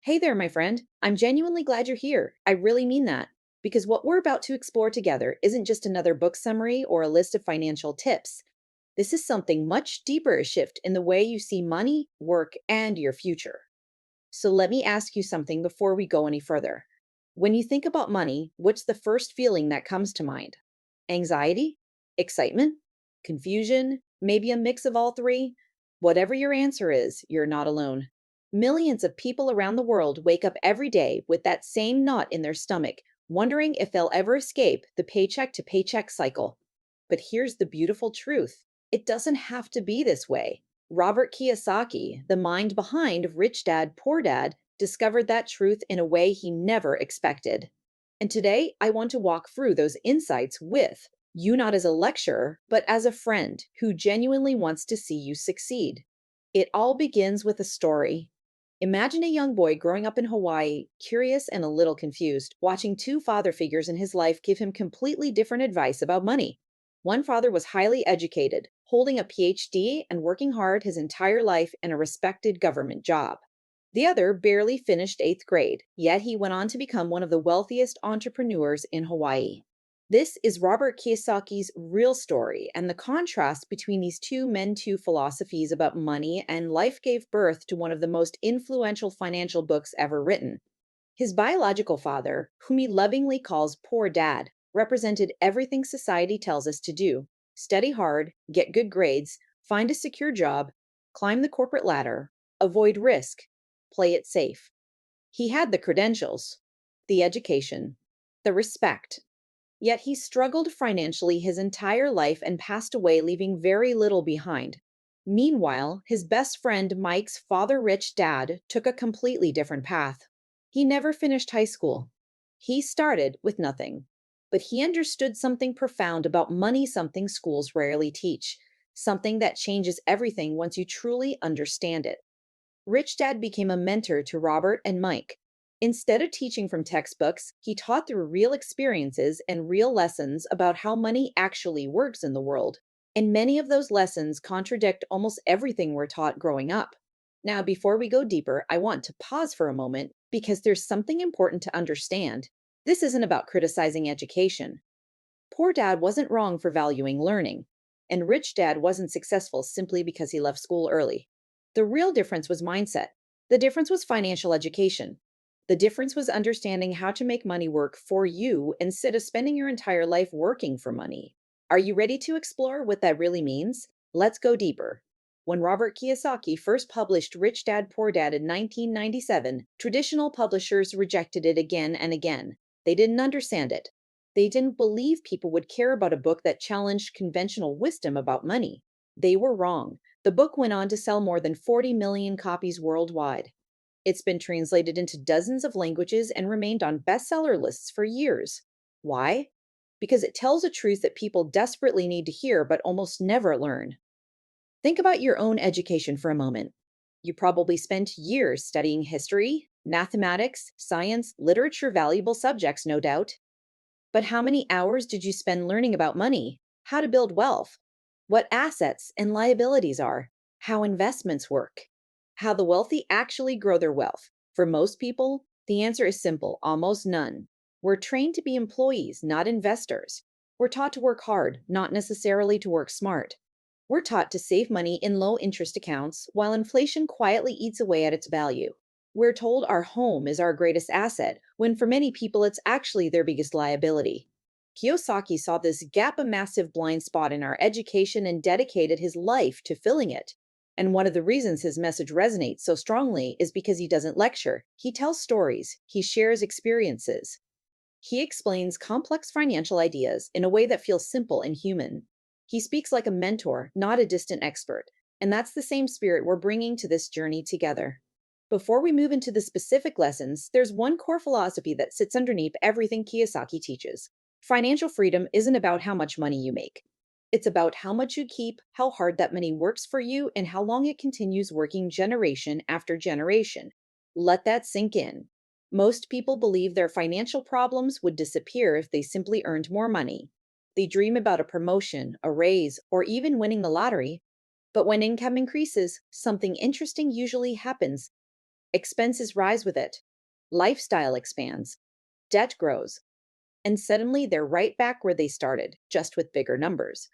Hey there, my friend. I'm genuinely glad you're here. I really mean that. Because what we're about to explore together isn't just another book summary or a list of financial tips. This is something much deeper a shift in the way you see money, work, and your future. So let me ask you something before we go any further. When you think about money, what's the first feeling that comes to mind? Anxiety? Excitement? Confusion? Maybe a mix of all three? Whatever your answer is, you're not alone. Millions of people around the world wake up every day with that same knot in their stomach, wondering if they'll ever escape the paycheck to paycheck cycle. But here's the beautiful truth: it doesn't have to be this way. Robert Kiyosaki, the mind behind Rich Dad, Poor Dad, discovered that truth in a way he never expected. And today, I want to walk through those insights with you, not as a lecturer, but as a friend who genuinely wants to see you succeed. It all begins with a story. Imagine a young boy growing up in Hawaii, curious and a little confused, watching two father figures in his life give him completely different advice about money. One father was highly educated, holding a PhD and working hard his entire life in a respected government job. The other barely finished eighth grade, yet he went on to become one of the wealthiest entrepreneurs in Hawaii. This is Robert Kiyosaki's real story, and the contrast between these two philosophies about money and life gave birth to one of the most influential financial books ever written. His biological father, whom he lovingly calls Poor Dad, represented everything society tells us to do: study hard, get good grades, find a secure job, climb the corporate ladder, avoid risk, play it safe. He had the credentials, the education, the respect. Yet he struggled financially his entire life and passed away, leaving very little behind. Meanwhile, his best friend Mike's father rich dad took a completely different path. He never finished high school. He started with nothing. But he understood something profound about money, something schools rarely teach, something that changes everything once you truly understand it. Rich Dad became a mentor to Robert and Mike. Instead of teaching from textbooks, he taught through real experiences and real lessons about how money actually works in the world. And many of those lessons contradict almost everything we're taught growing up. Now, before we go deeper, I want to pause for a moment because there's something important to understand. This isn't about criticizing education. Poor Dad wasn't wrong for valuing learning, and Rich Dad wasn't successful simply because he left school early. The real difference was mindset. The difference was financial education. The difference was understanding how to make money work for you instead of spending your entire life working for money. Are you ready to explore what that really means? Let's go deeper. When Robert Kiyosaki first published Rich Dad Poor Dad in 1997, traditional publishers rejected it again and again. They didn't understand it. They didn't believe people would care about a book that challenged conventional wisdom about money. They were wrong. The book went on to sell more than 40 million copies worldwide. It's been translated into dozens of languages and remained on bestseller lists for years. Why? Because it tells a truth that people desperately need to hear but almost never learn. Think about your own education for a moment. You probably spent years studying history, mathematics, science, literature, valuable subjects, no doubt. But how many hours did you spend learning about money, how to build wealth, what assets and liabilities are, how investments work, how the wealthy actually grow their wealth? For most people, the answer is simple: almost none. We're trained to be employees, not investors. We're taught to work hard, not necessarily to work smart. We're taught to save money in low interest accounts while inflation quietly eats away at its value. We're told our home is our greatest asset, when for many people it's actually their biggest liability. Kiyosaki saw this gap, a massive blind spot in our education, and dedicated his life to filling it. And one of the reasons his message resonates so strongly is because he doesn't lecture. He tells stories, he shares experiences. He explains complex financial ideas in a way that feels simple and human. He speaks like a mentor, not a distant expert. And that's the same spirit we're bringing to this journey together. Before we move into the specific lessons, there's one core philosophy that sits underneath everything Kiyosaki teaches. Financial freedom isn't about how much money you make. It's about how much you keep, how hard that money works for you, and how long it continues working generation after generation. Let that sink in. Most people believe their financial problems would disappear if they simply earned more money. They dream about a promotion, a raise, or even winning the lottery. But when income increases, something interesting usually happens. Expenses rise with it. Lifestyle expands. Debt grows. And suddenly they're right back where they started, just with bigger numbers.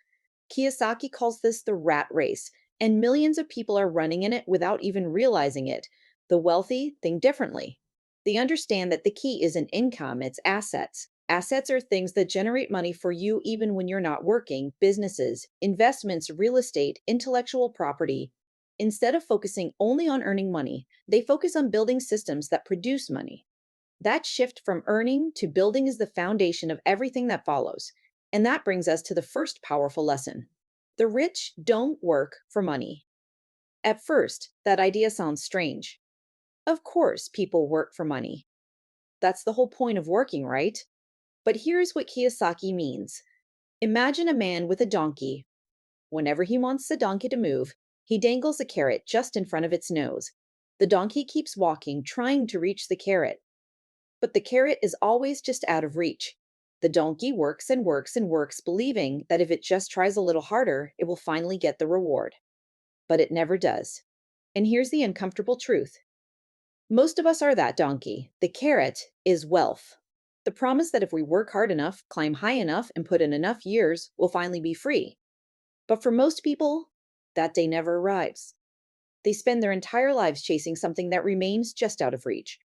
Kiyosaki calls this the rat race, and millions of people are running in it without even realizing it. The wealthy think differently. They understand that the key isn't income, it's assets. Assets are things that generate money for you even when you're not working, businesses, investments, real estate, intellectual property. Instead of focusing only on earning money, they focus on building systems that produce money. That shift from earning to building is the foundation of everything that follows. And that brings us to the first powerful lesson. The rich don't work for money. At first, that idea sounds strange. Of course, people work for money. That's the whole point of working, right? But here's what Kiyosaki means. Imagine a man with a donkey. Whenever he wants the donkey to move, he dangles a carrot just in front of its nose. The donkey keeps walking, trying to reach the carrot. But the carrot is always just out of reach. The donkey works and works and works, believing that if it just tries a little harder, it will finally get the reward. But it never does. And here's the uncomfortable truth. Most of us are that donkey. The carrot is wealth. The promise that if we work hard enough, climb high enough, and put in enough years, we'll finally be free. But for most people, that day never arrives. They spend their entire lives chasing something that remains just out of reach.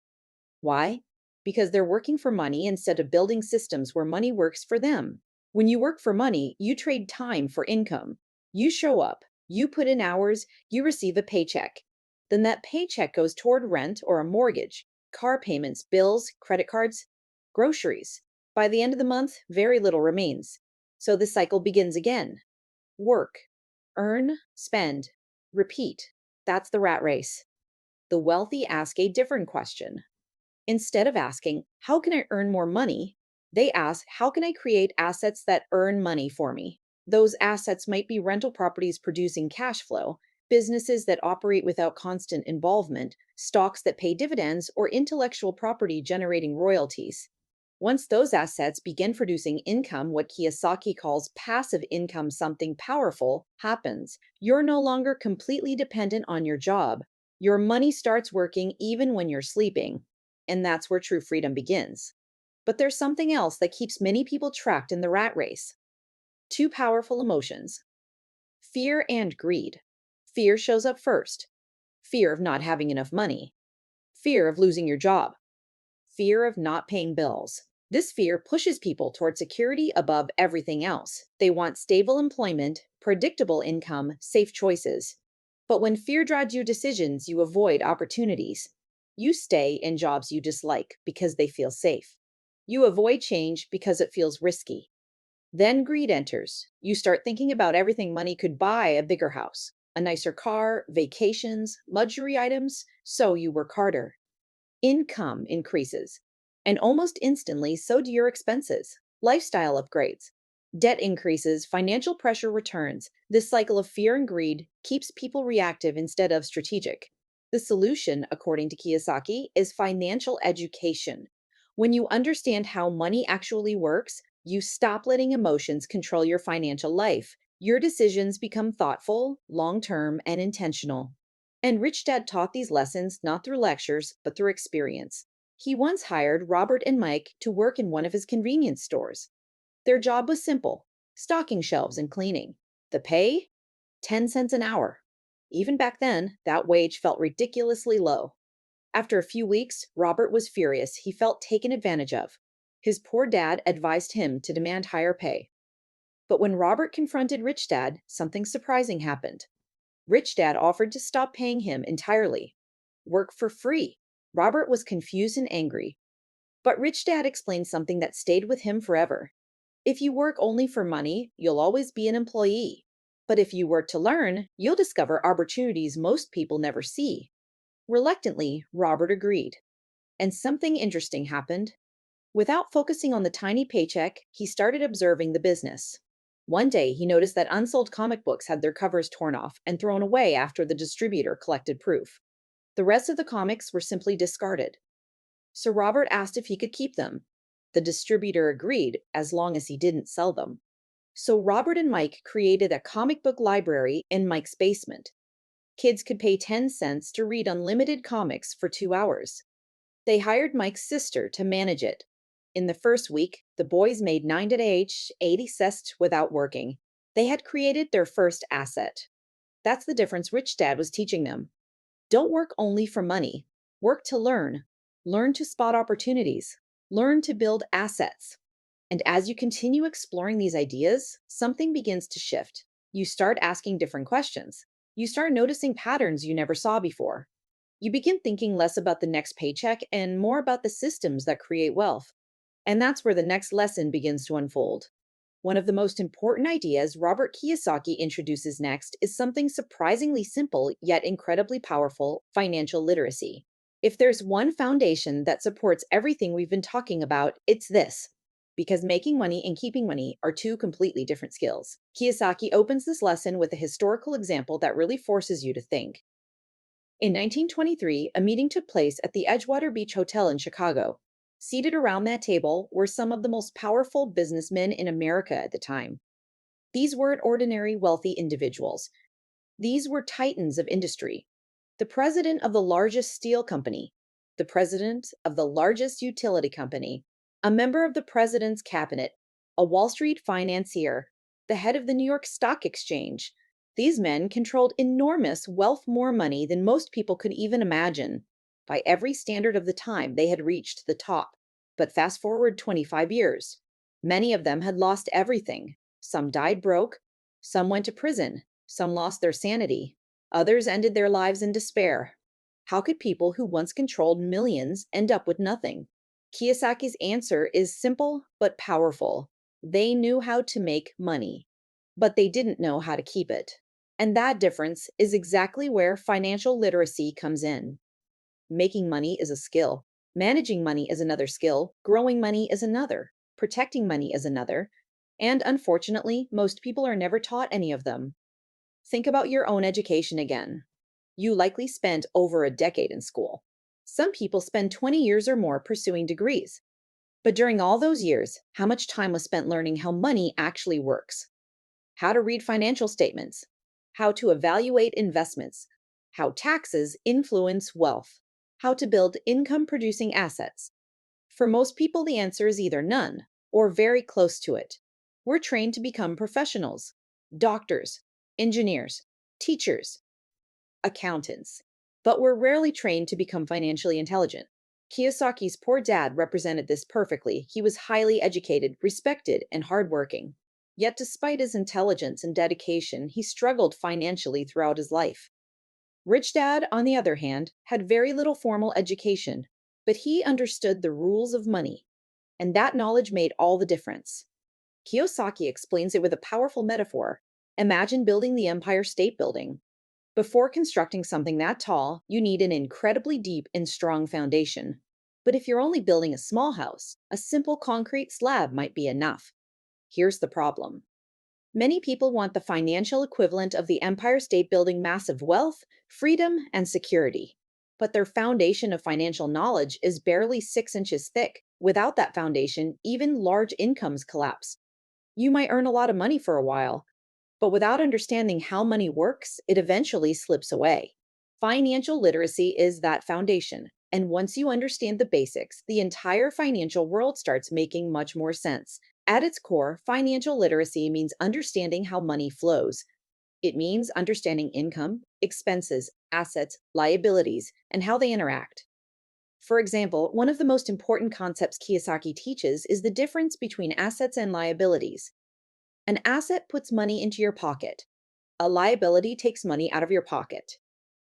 Why? Because they're working for money instead of building systems where money works for them. When you work for money, you trade time for income. You show up, you put in hours, you receive a paycheck. Then that paycheck goes toward rent or a mortgage, car payments, bills, credit cards, groceries. By the end of the month, very little remains. So the cycle begins again. Work, earn, spend, repeat. That's the rat race. The wealthy ask a different question. Instead of asking, how can I earn more money? They ask, how can I create assets that earn money for me? Those assets might be rental properties producing cash flow, businesses that operate without constant involvement, stocks that pay dividends, or intellectual property generating royalties. Once those assets begin producing income, what Kiyosaki calls passive income, something powerful happens. You're no longer completely dependent on your job. Your money starts working even when you're sleeping. And that's where true freedom begins. But there's something else that keeps many people trapped in the rat race. Two powerful emotions: fear and greed. Fear shows up first. Fear of not having enough money. Fear of losing your job. Fear of not paying bills. This fear pushes people toward security above everything else. They want stable employment, predictable income, safe choices. But when fear drives your decisions, you avoid opportunities. You stay in jobs you dislike because they feel safe. You avoid change because it feels risky. Then greed enters. You start thinking about everything money could buy: a bigger house, a nicer car, vacations, luxury items, so you work harder. Income increases, and almost instantly, so do your expenses. Lifestyle upgrades. Debt increases, financial pressure returns. This cycle of fear and greed keeps people reactive instead of strategic. The solution, according to Kiyosaki, is financial education. When you understand how money actually works, you stop letting emotions control your financial life. Your decisions become thoughtful, long term, and intentional. And Rich Dad taught these lessons not through lectures, but through experience. He once hired Robert and Mike to work in one of his convenience stores. Their job was simple: stocking shelves and cleaning. The pay? 10 cents an hour. Even back then, that wage felt ridiculously low. After a few weeks, Robert was furious. He felt taken advantage of. His poor dad advised him to demand higher pay. But when Robert confronted Rich Dad, something surprising happened. Rich Dad offered to stop paying him entirely. Work for free. Robert was confused and angry. But Rich Dad explained something that stayed with him forever. If you work only for money, you'll always be an employee. But if you work to learn, you'll discover opportunities most people never see. Reluctantly, Robert agreed. And something interesting happened. Without focusing on the tiny paycheck, he started observing the business. One day, he noticed that unsold comic books had their covers torn off and thrown away after the distributor collected proof. The rest of the comics were simply discarded. So Robert asked if he could keep them. The distributor agreed, as long as he didn't sell them. So Robert and Mike created a comic book library in Mike's basement. Kids could pay 10 cents to read unlimited comics for 2 hours. They hired Mike's sister to manage it. In the first week, the boys made 9 to age 80 cents without working. They had created their first asset. That's the difference Rich Dad was teaching them. Don't work only for money. Work to learn. Learn to spot opportunities. Learn to build assets. And as you continue exploring these ideas, something begins to shift. You start asking different questions. You start noticing patterns you never saw before. You begin thinking less about the next paycheck and more about the systems that create wealth. And that's where the next lesson begins to unfold. One of the most important ideas Robert Kiyosaki introduces next is something surprisingly simple yet incredibly powerful: financial literacy. If there's one foundation that supports everything we've been talking about, it's this. Because making money and keeping money are two completely different skills. Kiyosaki opens this lesson with a historical example that really forces you to think. In 1923, a meeting took place at the Edgewater Beach Hotel in Chicago. Seated around that table were some of the most powerful businessmen in America at the time. These weren't ordinary wealthy individuals. These were titans of industry. The president of the largest steel company, the president of the largest utility company, a member of the president's cabinet, a Wall Street financier, the head of the New York Stock Exchange. These men controlled enormous wealth, more money than most people could even imagine. By every standard of the time, they had reached the top. But fast forward 25 years. Many of them had lost everything. Some died broke, some went to prison, some lost their sanity, others ended their lives in despair. How could people who once controlled millions end up with nothing? Kiyosaki's answer is simple but powerful. They knew how to make money, but they didn't know how to keep it. And that difference is exactly where financial literacy comes in. Making money is a skill. Managing money is another skill. Growing money is another. Protecting money is another. And unfortunately, most people are never taught any of them. Think about your own education again. You likely spent over a decade in school. Some people spend 20 years or more pursuing degrees. But during all those years, how much time was spent learning how money actually works? How to read financial statements, how to evaluate investments, how taxes influence wealth, how to build income producing assets. For most people, the answer is either none or very close to it. We're trained to become professionals, doctors, engineers, teachers, accountants, but we're rarely trained to become financially intelligent. Kiyosaki's poor dad represented this perfectly. He was highly educated, respected, and hardworking. Yet, despite his intelligence and dedication, he struggled financially throughout his life. Rich Dad, on the other hand, had very little formal education, but he understood the rules of money, and that knowledge made all the difference. Kiyosaki explains it with a powerful metaphor. Imagine building the Empire State Building. Before constructing something that tall, you need an incredibly deep and strong foundation. But if you're only building a small house, a simple concrete slab might be enough. Here's the problem. Many people want the financial equivalent of the Empire State Building: massive wealth, freedom, and security. But their foundation of financial knowledge is barely 6 inches thick. Without that foundation, even large incomes collapse. You might earn a lot of money for a while, but without understanding how money works, it eventually slips away. Financial literacy is that foundation. And once you understand the basics, the entire financial world starts making much more sense. At its core, financial literacy means understanding how money flows. It means understanding income, expenses, assets, liabilities, and how they interact. For example, one of the most important concepts Kiyosaki teaches is the difference between assets and liabilities. An asset puts money into your pocket. A liability takes money out of your pocket.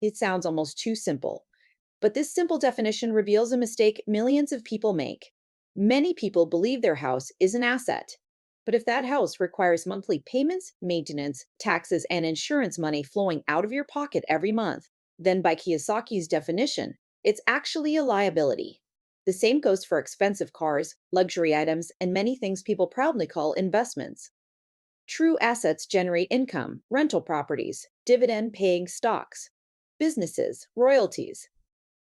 It sounds almost too simple, but this simple definition reveals a mistake millions of people make. Many people believe their house is an asset, but if that house requires monthly payments, maintenance, taxes, and insurance money flowing out of your pocket every month, then by Kiyosaki's definition, it's actually a liability. The same goes for expensive cars, luxury items, and many things people proudly call investments. True assets generate income: rental properties, dividend paying stocks, businesses, royalties,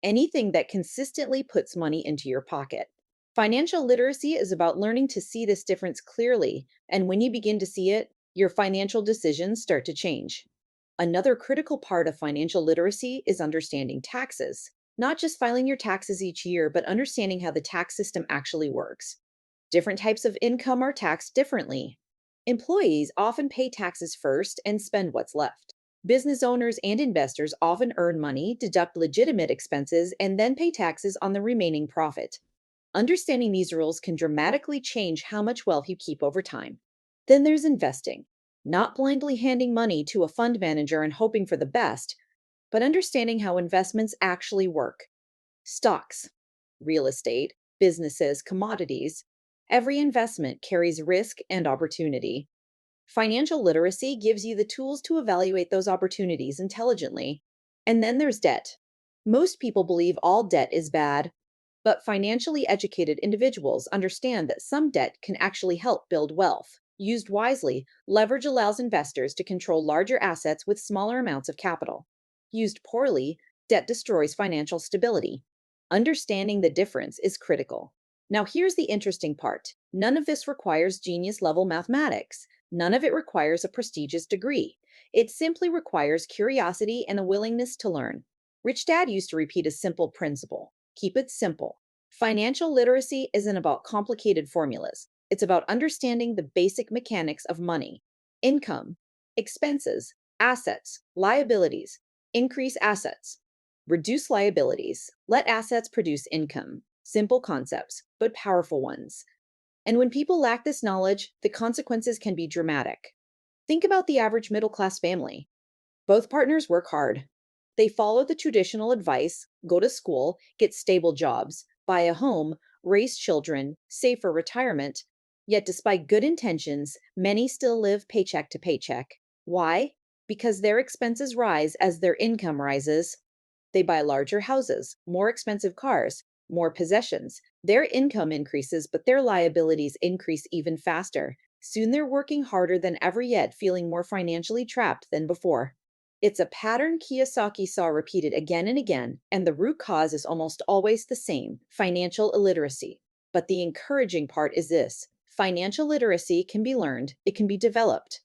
anything that consistently puts money into your pocket. Financial literacy is about learning to see this difference clearly, and when you begin to see it, your financial decisions start to change. Another critical part of financial literacy is understanding taxes. Not just filing your taxes each year, but understanding how the tax system actually works. Different types of income are taxed differently. Employees often pay taxes first and spend what's left. Business owners and investors often earn money, deduct legitimate expenses, and then pay taxes on the remaining profit. Understanding these rules can dramatically change how much wealth you keep over time. Then there's investing, not blindly handing money to a fund manager and hoping for the best, but understanding how investments actually work. Stocks, real estate, businesses, commodities. Every investment carries risk and opportunity. Financial literacy gives you the tools to evaluate those opportunities intelligently. And then there's debt. Most people believe all debt is bad, but financially educated individuals understand that some debt can actually help build wealth. Used wisely, leverage allows investors to control larger assets with smaller amounts of capital. Used poorly, debt destroys financial stability. Understanding the difference is critical. Now, here's the interesting part: none of this requires genius level mathematics. None of it requires a prestigious degree. It simply requires curiosity and a willingness to learn. Rich Dad used to repeat a simple principle: keep it simple. Financial literacy isn't about complicated formulas. It's about understanding the basic mechanics of money, income, expenses, assets, liabilities. Increase assets, reduce liabilities, let assets produce income. Simple concepts, but powerful ones. And when people lack this knowledge, the consequences can be dramatic. Think about the average middle class family. Both partners work hard. They follow the traditional advice: go to school, get stable jobs, buy a home, raise children, save for retirement. Yet, despite good intentions, many still live paycheck to paycheck. Why? Because their expenses rise as their income rises. They buy larger houses, more expensive cars, more possessions. Their income increases, but their liabilities increase even faster. Soon they're working harder than ever, yet feeling more financially trapped than before. It's a pattern Kiyosaki saw repeated again and again, and the root cause is almost always the same: financial illiteracy. But the encouraging part is this: financial literacy can be learned, it can be developed.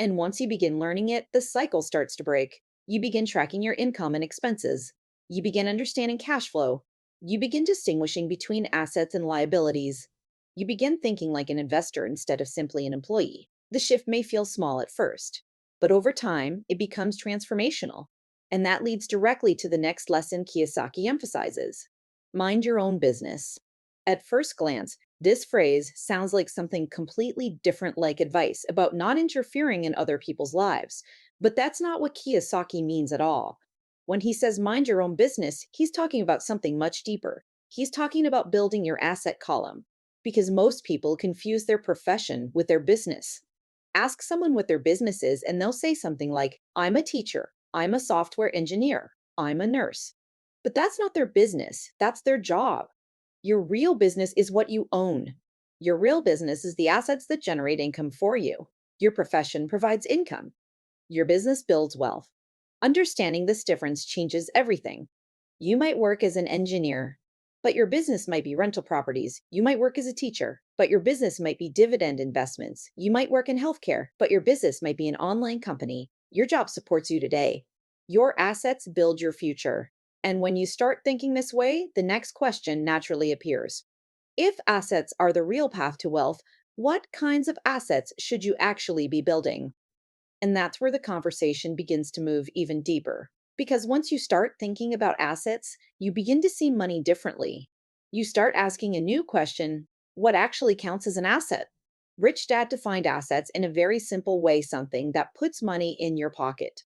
And once you begin learning it, the cycle starts to break. You begin tracking your income and expenses. You begin understanding cash flow. You begin distinguishing between assets and liabilities. You begin thinking like an investor instead of simply an employee. The shift may feel small at first, but over time, it becomes transformational. And that leads directly to the next lesson Kiyosaki emphasizes: mind your own business. At first glance, this phrase sounds like something completely different, like advice about not interfering in other people's lives. But that's not what Kiyosaki means at all. When he says mind your own business, he's talking about something much deeper. He's talking about building your asset column, because most people confuse their profession with their business. Ask someone what their business is, and they'll say something like, I'm a teacher, I'm a software engineer, I'm a nurse. But that's not their business, that's their job. Your real business is what you own. Your real business is the assets that generate income for you. Your profession provides income. Your business builds wealth. Understanding this difference changes everything. You might work as an engineer, but your business might be rental properties. You might work as a teacher, but your business might be dividend investments. You might work in healthcare, but your business might be an online company. Your job supports you today. Your assets build your future. And when you start thinking this way, the next question naturally appears: if assets are the real path to wealth, what kinds of assets should you actually be building? And that's where the conversation begins to move even deeper. Because once you start thinking about assets, you begin to see money differently. You start asking a new question: what actually counts as an asset? Rich Dad defined assets in a very simple way: something that puts money in your pocket.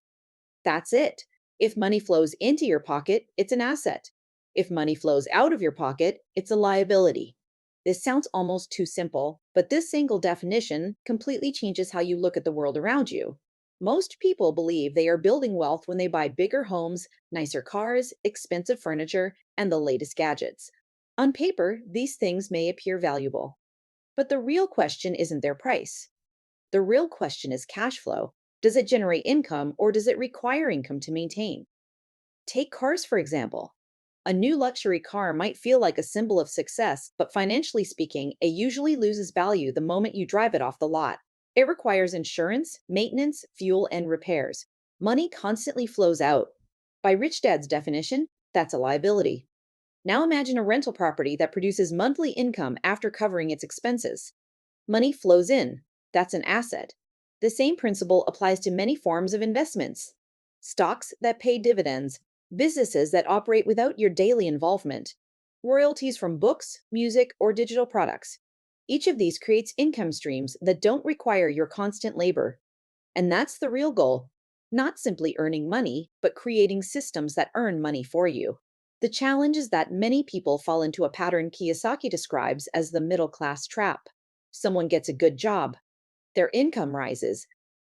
That's it. If money flows into your pocket, it's an asset. If money flows out of your pocket, it's a liability. This sounds almost too simple, but this single definition completely changes how you look at the world around you. Most people believe they are building wealth when they buy bigger homes, nicer cars, expensive furniture, and the latest gadgets. On paper, these things may appear valuable, but the real question isn't their price. The real question is cash flow. Does it generate income, or does it require income to maintain? Take cars, for example. A new luxury car might feel like a symbol of success, but financially speaking, it usually loses value the moment you drive it off the lot. It requires insurance, maintenance, fuel, and repairs. Money constantly flows out. By Rich Dad's definition, that's a liability. Now imagine a rental property that produces monthly income after covering its expenses. Money flows in. That's an asset. The same principle applies to many forms of investments: stocks that pay dividends, businesses that operate without your daily involvement, royalties from books, music, or digital products. Each of these creates income streams that don't require your constant labor. And that's the real goal: not simply earning money, but creating systems that earn money for you. The challenge is that many people fall into a pattern Kiyosaki describes as the middle class trap. Someone gets a good job, their income rises,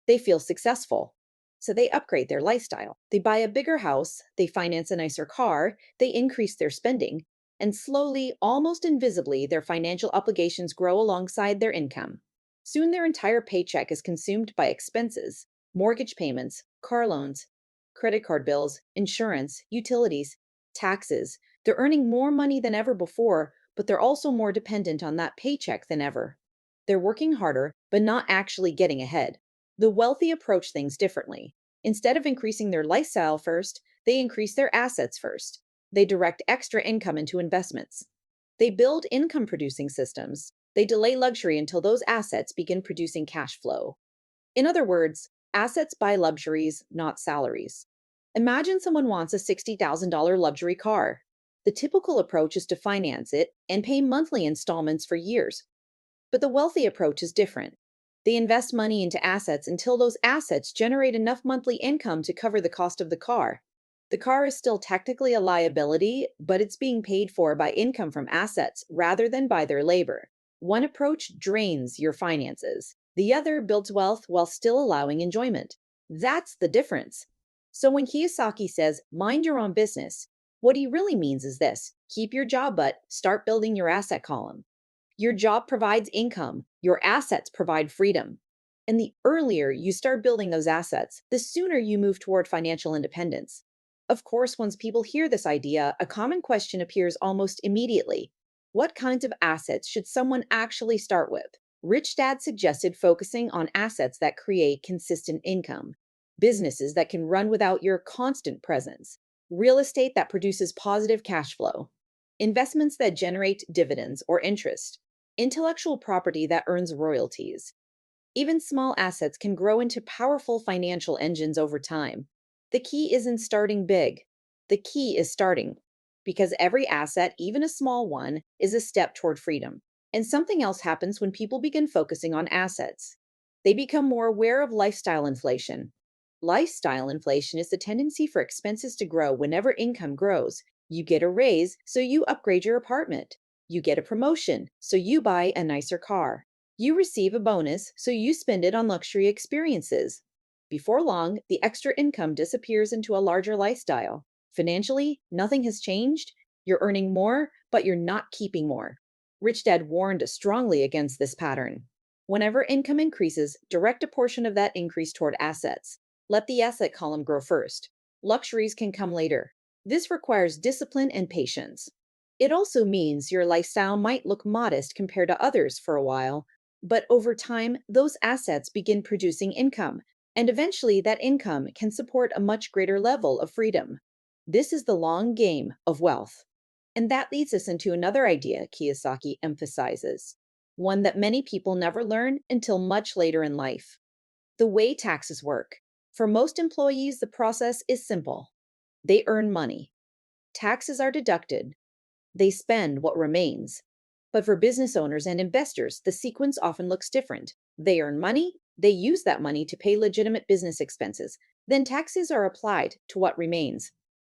they feel successful. So they upgrade their lifestyle. They buy a bigger house, they finance a nicer car, they increase their spending, and slowly, almost invisibly, their financial obligations grow alongside their income. Soon their entire paycheck is consumed by expenses: mortgage payments, car loans, credit card bills, insurance, utilities, taxes. They're earning more money than ever before, but they're also more dependent on that paycheck than ever. They're working harder, but not actually getting ahead. The wealthy approach things differently. Instead of increasing their lifestyle first, they increase their assets first. They direct extra income into investments. They build income producing systems. They delay luxury until those assets begin producing cash flow. In other words, assets buy luxuries, not salaries. Imagine someone wants a $60,000 luxury car. The typical approach is to finance it and pay monthly installments for years. But the wealthy approach is different. They invest money into assets until those assets generate enough monthly income to cover the cost of the car. The car is still technically a liability, but it's being paid for by income from assets rather than by their labor. One approach drains your finances. The other builds wealth while still allowing enjoyment. That's the difference. So when Kiyosaki says, mind your own business, what he really means is this: keep your job, but start building your asset column. Your job provides income, your assets provide freedom. And the earlier you start building those assets, the sooner you move toward financial independence. Of course, once people hear this idea, a common question appears almost immediately: what kinds of assets should someone actually start with? Rich Dad suggested focusing on assets that create consistent income, businesses that can run without your constant presence, real estate that produces positive cash flow, investments that generate dividends or interest, intellectual property that earns royalties. Even small assets can grow into powerful financial engines over time. The key isn't starting big. The key is starting, because every asset, even a small one, is a step toward freedom. And something else happens when people begin focusing on assets. They become more aware of lifestyle inflation. Lifestyle inflation is the tendency for expenses to grow whenever income grows. You get a raise, so you upgrade your apartment. You get a promotion, so you buy a nicer car. You receive a bonus, so you spend it on luxury experiences. Before long, the extra income disappears into a larger lifestyle. Financially, nothing has changed. You're earning more, but you're not keeping more. Rich Dad warned strongly against this pattern. Whenever income increases, direct a portion of that increase toward assets. Let the asset column grow first. Luxuries can come later. This requires discipline and patience. It also means your lifestyle might look modest compared to others for a while, but over time, those assets begin producing income, and eventually that income can support a much greater level of freedom. This is the long game of wealth. And that leads us into another idea Kiyosaki emphasizes, one that many people never learn until much later in life: the way taxes work. For most employees, the process is simple. They earn money. Taxes are deducted. They spend what remains. But for business owners and investors, the sequence often looks different. They earn money, they use that money to pay legitimate business expenses, then taxes are applied to what remains.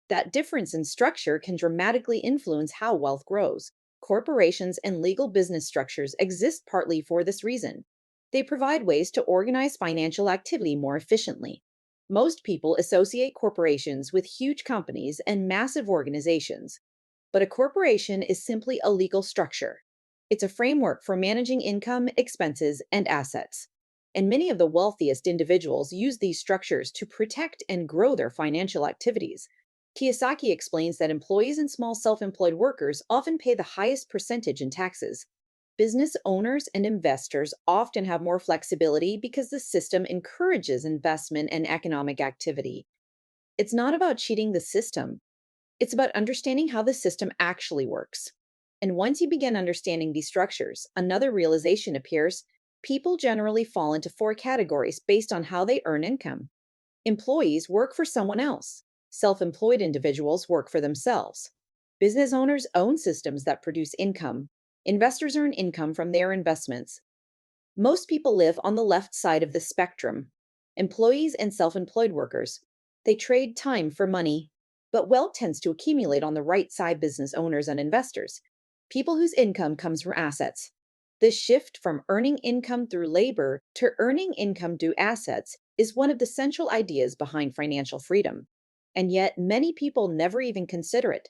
That difference in structure can dramatically influence how wealth grows. Corporations and legal business structures exist partly for this reason. They provide ways to organize financial activity more efficiently. Most people associate corporations with huge companies and massive organizations. But a corporation is simply a legal structure. It's a framework for managing income, expenses, and assets. And many of the wealthiest individuals use these structures to protect and grow their financial activities. Kiyosaki explains that employees and small self employed workers often pay the highest percentage in taxes. Business owners and investors often have more flexibility because the system encourages investment and economic activity. It's not about cheating the system, it's about understanding how the system actually works. And once you begin understanding these structures, another realization appears. People generally fall into four categories based on how they earn income. Employees work for someone else. Self employed individuals work for themselves. Business owners own systems that produce income. Investors earn income from their investments. Most people live on the left side of the spectrum. Employees and self employed workers. They trade time for money. But wealth tends to accumulate on the right side business owners and investors, people whose income comes from assets. This shift from earning income through labor to earning income through assets is one of the central ideas behind financial freedom. And yet, many people never even consider it.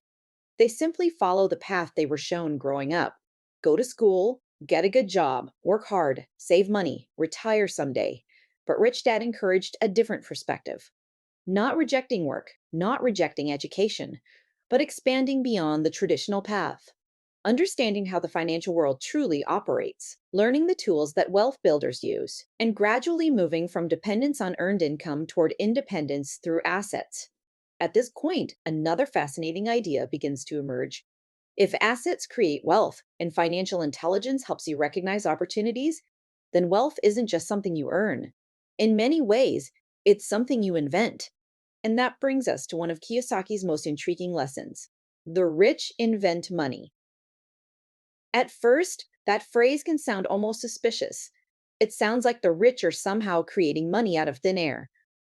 They simply follow the path they were shown growing up: go to school, get a good job, work hard, save money, retire someday. But Rich Dad encouraged a different perspective: not rejecting work, not rejecting education, but expanding beyond the traditional path. Understanding how the financial world truly operates, learning the tools that wealth builders use, and gradually moving from dependence on earned income toward independence through assets. At this point, another fascinating idea begins to emerge. If assets create wealth and financial intelligence helps you recognize opportunities, then wealth isn't just something you earn. In many ways, it's something you invent. And that brings us to one of Kiyosaki's most intriguing lessons: the rich invent money. At first, that phrase can sound almost suspicious. It sounds like the rich are somehow creating money out of thin air.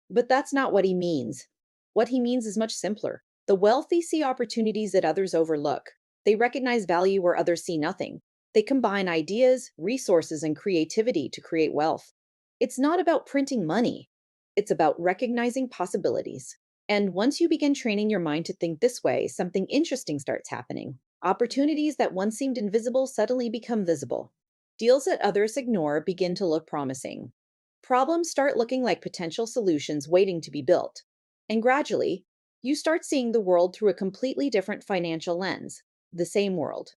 But that's not what he means. What he means is much simpler. The wealthy see opportunities that others overlook. They recognize value where others see nothing. They combine ideas, resources, and creativity to create wealth. It's not about printing money, it's about recognizing possibilities. And once you begin training your mind to think this way, something interesting starts happening. Opportunities that once seemed invisible suddenly become visible. Deals that others ignore begin to look promising. Problems start looking like potential solutions waiting to be built. And gradually, you start seeing the world through a completely different financial lens. The same world,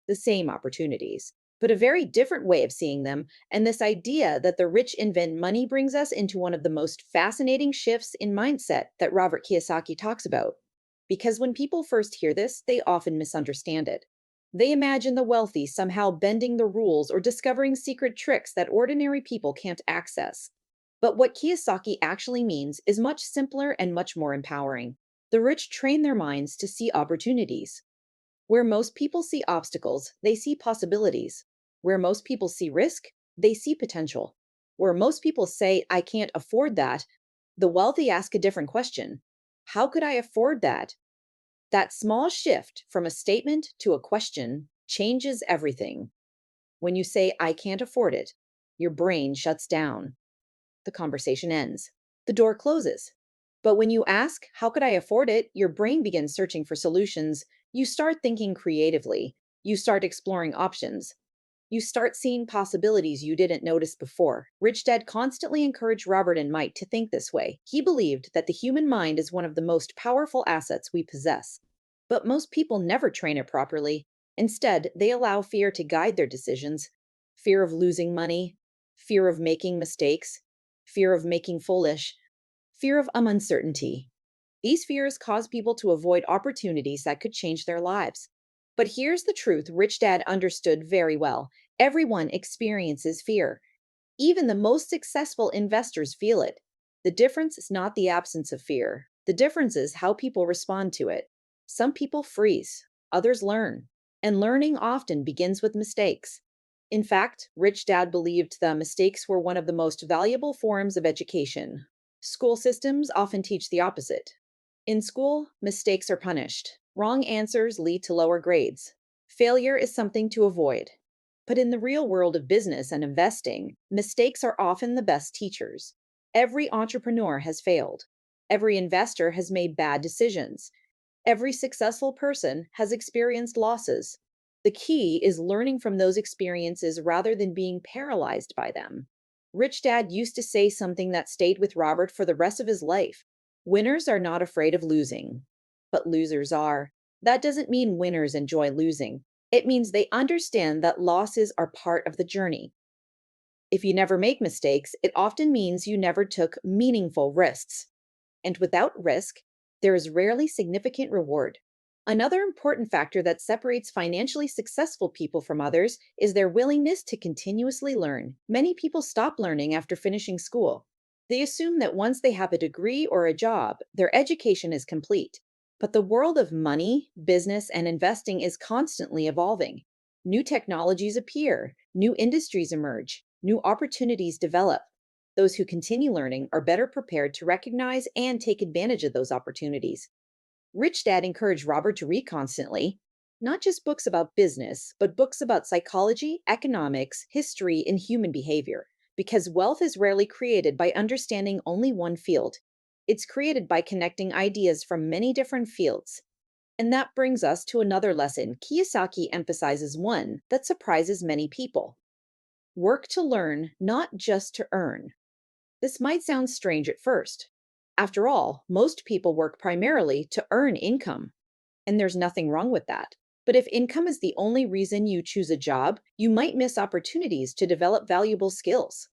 the same opportunities, but a very different way of seeing them. And this idea that the rich invent money brings us into one of the most fascinating shifts in mindset that Robert Kiyosaki talks about. Because when people first hear this, they often misunderstand it. They imagine the wealthy somehow bending the rules or discovering secret tricks that ordinary people can't access. But what Kiyosaki actually means is much simpler and much more empowering. The rich train their minds to see opportunities. Where most people see obstacles, they see possibilities. Where most people see risk, they see potential. Where most people say, I can't afford that, the wealthy ask a different question: how could I afford that? That small shift from a statement to a question changes everything. When you say, I can't afford it, your brain shuts down. The conversation ends. The door closes. But when you ask, how could I afford it? Your brain begins searching for solutions. You start thinking creatively. You start exploring options. You start seeing possibilities you didn't notice before. Rich Dad constantly encouraged Robert and Mike to think this way. He believed that the human mind is one of the most powerful assets we possess. But most people never train it properly. Instead, they allow fear to guide their decisions: fear of losing money, fear of making mistakes, fear of making foolish, fear of uncertainty. These fears cause people to avoid opportunities that could change their lives. But here's the truth Rich Dad understood very well: everyone experiences fear. Even the most successful investors feel it. The difference is not the absence of fear. The difference is how people respond to it. Some people freeze, others learn, and learning often begins with mistakes. In fact, Rich Dad believed that mistakes were one of the most valuable forms of education. School systems often teach the opposite. In school, mistakes are punished. Wrong answers lead to lower grades. Failure is something to avoid. But in the real world of business and investing, mistakes are often the best teachers. Every entrepreneur has failed. Every investor has made bad decisions. Every successful person has experienced losses. The key is learning from those experiences rather than being paralyzed by them. Rich Dad used to say something that stayed with Robert for the rest of his life: winners are not afraid of losing, but losers are. That doesn't mean winners enjoy losing. It means they understand that losses are part of the journey. If you never make mistakes, it often means you never took meaningful risks. And without risk, there is rarely significant reward. Another important factor that separates financially successful people from others is their willingness to continuously learn. Many people stop learning after finishing school. They assume that once they have a degree or a job, their education is complete. But the world of money, business, and investing is constantly evolving. New technologies appear, new industries emerge, new opportunities develop. Those who continue learning are better prepared to recognize and take advantage of those opportunities. Rich Dad encouraged Robert to read constantly, not just books about business, but books about psychology, economics, history, and human behavior. Because wealth is rarely created by understanding only one field, it's created by connecting ideas from many different fields. And that brings us to another lesson Kiyosaki emphasizes, one that surprises many people: work to learn, not just to earn. This might sound strange at first. After all, most people work primarily to earn income, and there's nothing wrong with that. But if income is the only reason you choose a job, you might miss opportunities to develop valuable skills.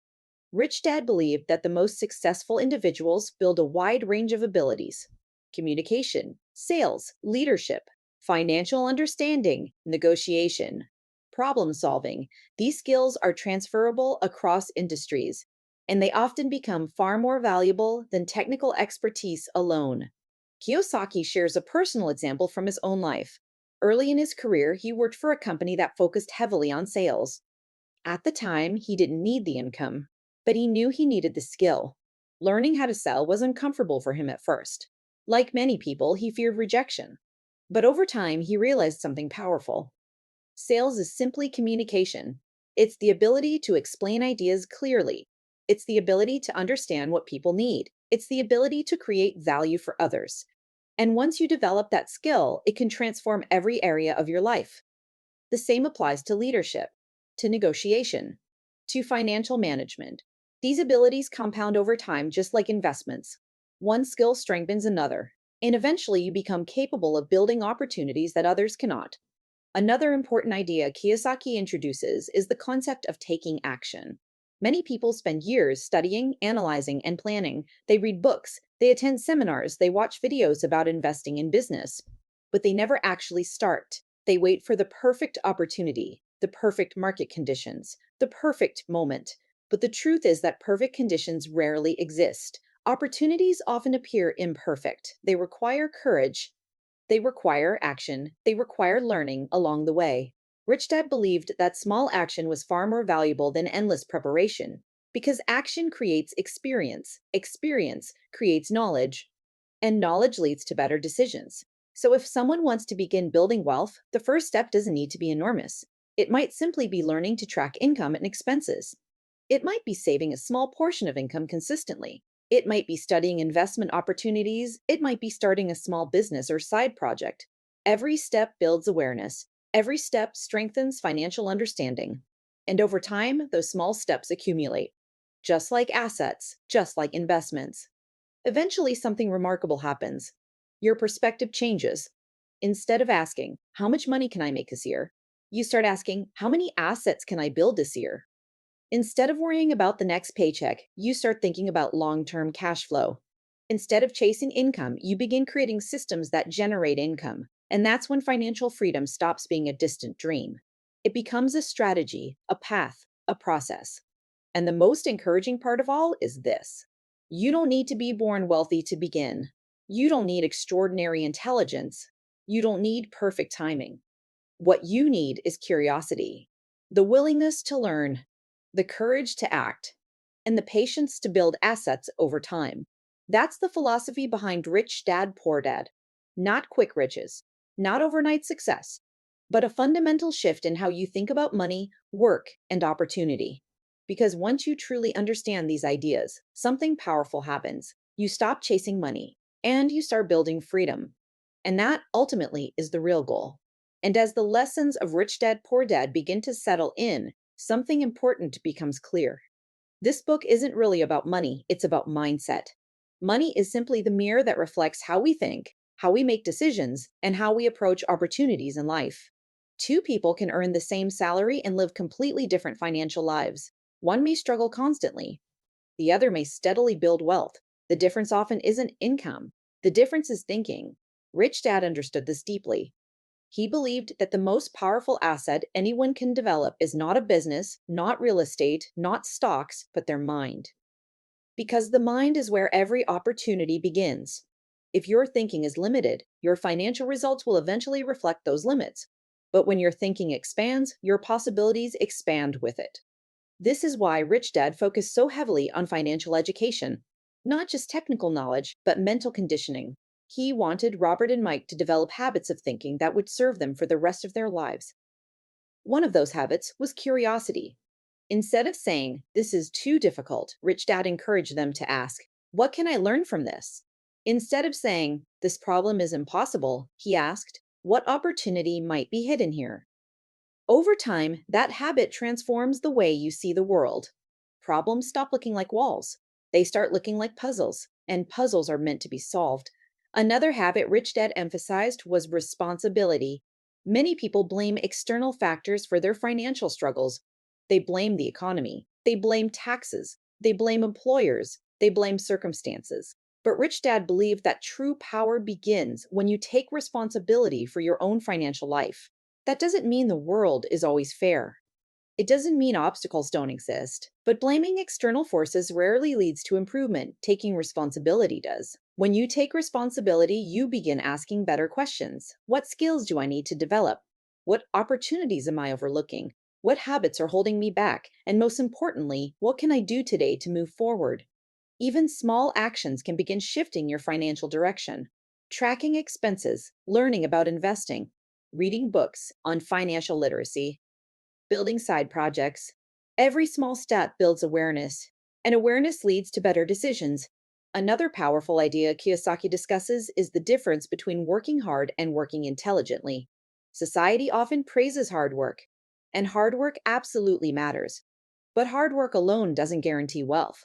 Rich Dad believed that the most successful individuals build a wide range of abilities: communication, sales, leadership, financial understanding, negotiation, problem solving. These skills are transferable across industries, and they often become far more valuable than technical expertise alone. Kiyosaki shares a personal example from his own life. Early in his career, he worked for a company that focused heavily on sales. At the time, he didn't need the income, but he knew he needed the skill. Learning how to sell was uncomfortable for him at first. Like many people, he feared rejection. But over time, he realized something powerful. Sales is simply communication. It's the ability to explain ideas clearly. It's the ability to understand what people need. It's the ability to create value for others. And once you develop that skill, it can transform every area of your life. The same applies to leadership, to negotiation, to financial management. These abilities compound over time just like investments. One skill strengthens another, and eventually you become capable of building opportunities that others cannot. Another important idea Kiyosaki introduces is the concept of taking action. Many people spend years studying, analyzing, and planning. They read books, they attend seminars, they watch videos about investing in business, but they never actually start. They wait for the perfect opportunity, the perfect market conditions, the perfect moment. But the truth is that perfect conditions rarely exist. Opportunities often appear imperfect. They require courage, they require action, they require learning along the way. Rich Dad believed that small action was far more valuable than endless preparation because action creates experience, experience creates knowledge, and knowledge leads to better decisions. So if someone wants to begin building wealth, the first step doesn't need to be enormous. It might simply be learning to track income and expenses. It might be saving a small portion of income consistently. It might be studying investment opportunities. It might be starting a small business or side project. Every step builds awareness. Every step strengthens financial understanding. And over time, those small steps accumulate, just like assets, just like investments. Eventually, something remarkable happens. Your perspective changes. Instead of asking, how much money can I make this year? You start asking, how many assets can I build this year? Instead of worrying about the next paycheck, you start thinking about long term cash flow. Instead of chasing income, you begin creating systems that generate income. And that's when financial freedom stops being a distant dream. It becomes a strategy, a path, a process. And the most encouraging part of all is this: you don't need to be born wealthy to begin. You don't need extraordinary intelligence. You don't need perfect timing. What you need is curiosity, the willingness to learn, the courage to act, and the patience to build assets over time. That's the philosophy behind Rich Dad, Poor Dad. Not quick riches, not overnight success, but a fundamental shift in how you think about money, work, and opportunity. Because once you truly understand these ideas, something powerful happens. You stop chasing money and you start building freedom. And that ultimately is the real goal. And as the lessons of Rich Dad, Poor Dad begin to settle in, something important becomes clear. This book isn't really about money, it's about mindset. Money is simply the mirror that reflects how we think, how we make decisions, and how we approach opportunities in life. Two people can earn the same salary and live completely different financial lives. One may struggle constantly, the other may steadily build wealth. The difference often isn't income, the difference is thinking. Rich Dad understood this deeply. He believed that the most powerful asset anyone can develop is not a business, not real estate, not stocks, but their mind. Because the mind is where every opportunity begins. If your thinking is limited, your financial results will eventually reflect those limits. But when your thinking expands, your possibilities expand with it. This is why Rich Dad focused so heavily on financial education, not just technical knowledge, but mental conditioning. He wanted Robert and Mike to develop habits of thinking that would serve them for the rest of their lives. One of those habits was curiosity. Instead of saying, "This is too difficult," Rich Dad encouraged them to ask, "What can I learn from this?" Instead of saying, "This problem is impossible," he asked, "What opportunity might be hidden here?" Over time, that habit transforms the way you see the world. Problems stop looking like walls. They start looking like puzzles, and puzzles are meant to be solved. Another habit Rich Dad emphasized was responsibility. Many people blame external factors for their financial struggles. They blame the economy, they blame taxes, they blame employers, they blame circumstances. But Rich Dad believed that true power begins when you take responsibility for your own financial life. That doesn't mean the world is always fair. It doesn't mean obstacles don't exist, but blaming external forces rarely leads to improvement. Taking responsibility does. When you take responsibility, you begin asking better questions. What skills do I need to develop? What opportunities am I overlooking? What habits are holding me back? And most importantly, what can I do today to move forward? Even small actions can begin shifting your financial direction. Tracking expenses, learning about investing, reading books on financial literacy, building side projects. Every small step builds awareness, and awareness leads to better decisions. Another powerful idea Kiyosaki discusses is the difference between working hard and working intelligently. Society often praises hard work, and hard work absolutely matters. But hard work alone doesn't guarantee wealth.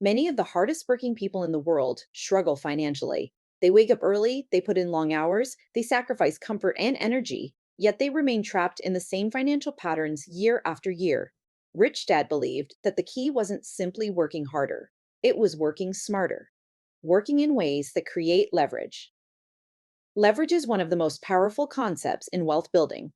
Many of the hardest working people in the world struggle financially. They wake up early, they put in long hours, they sacrifice comfort and energy, yet they remain trapped in the same financial patterns year after year. Rich Dad believed that the key wasn't simply working harder, it was working smarter, working in ways that create leverage. Leverage is one of the most powerful concepts in wealth building.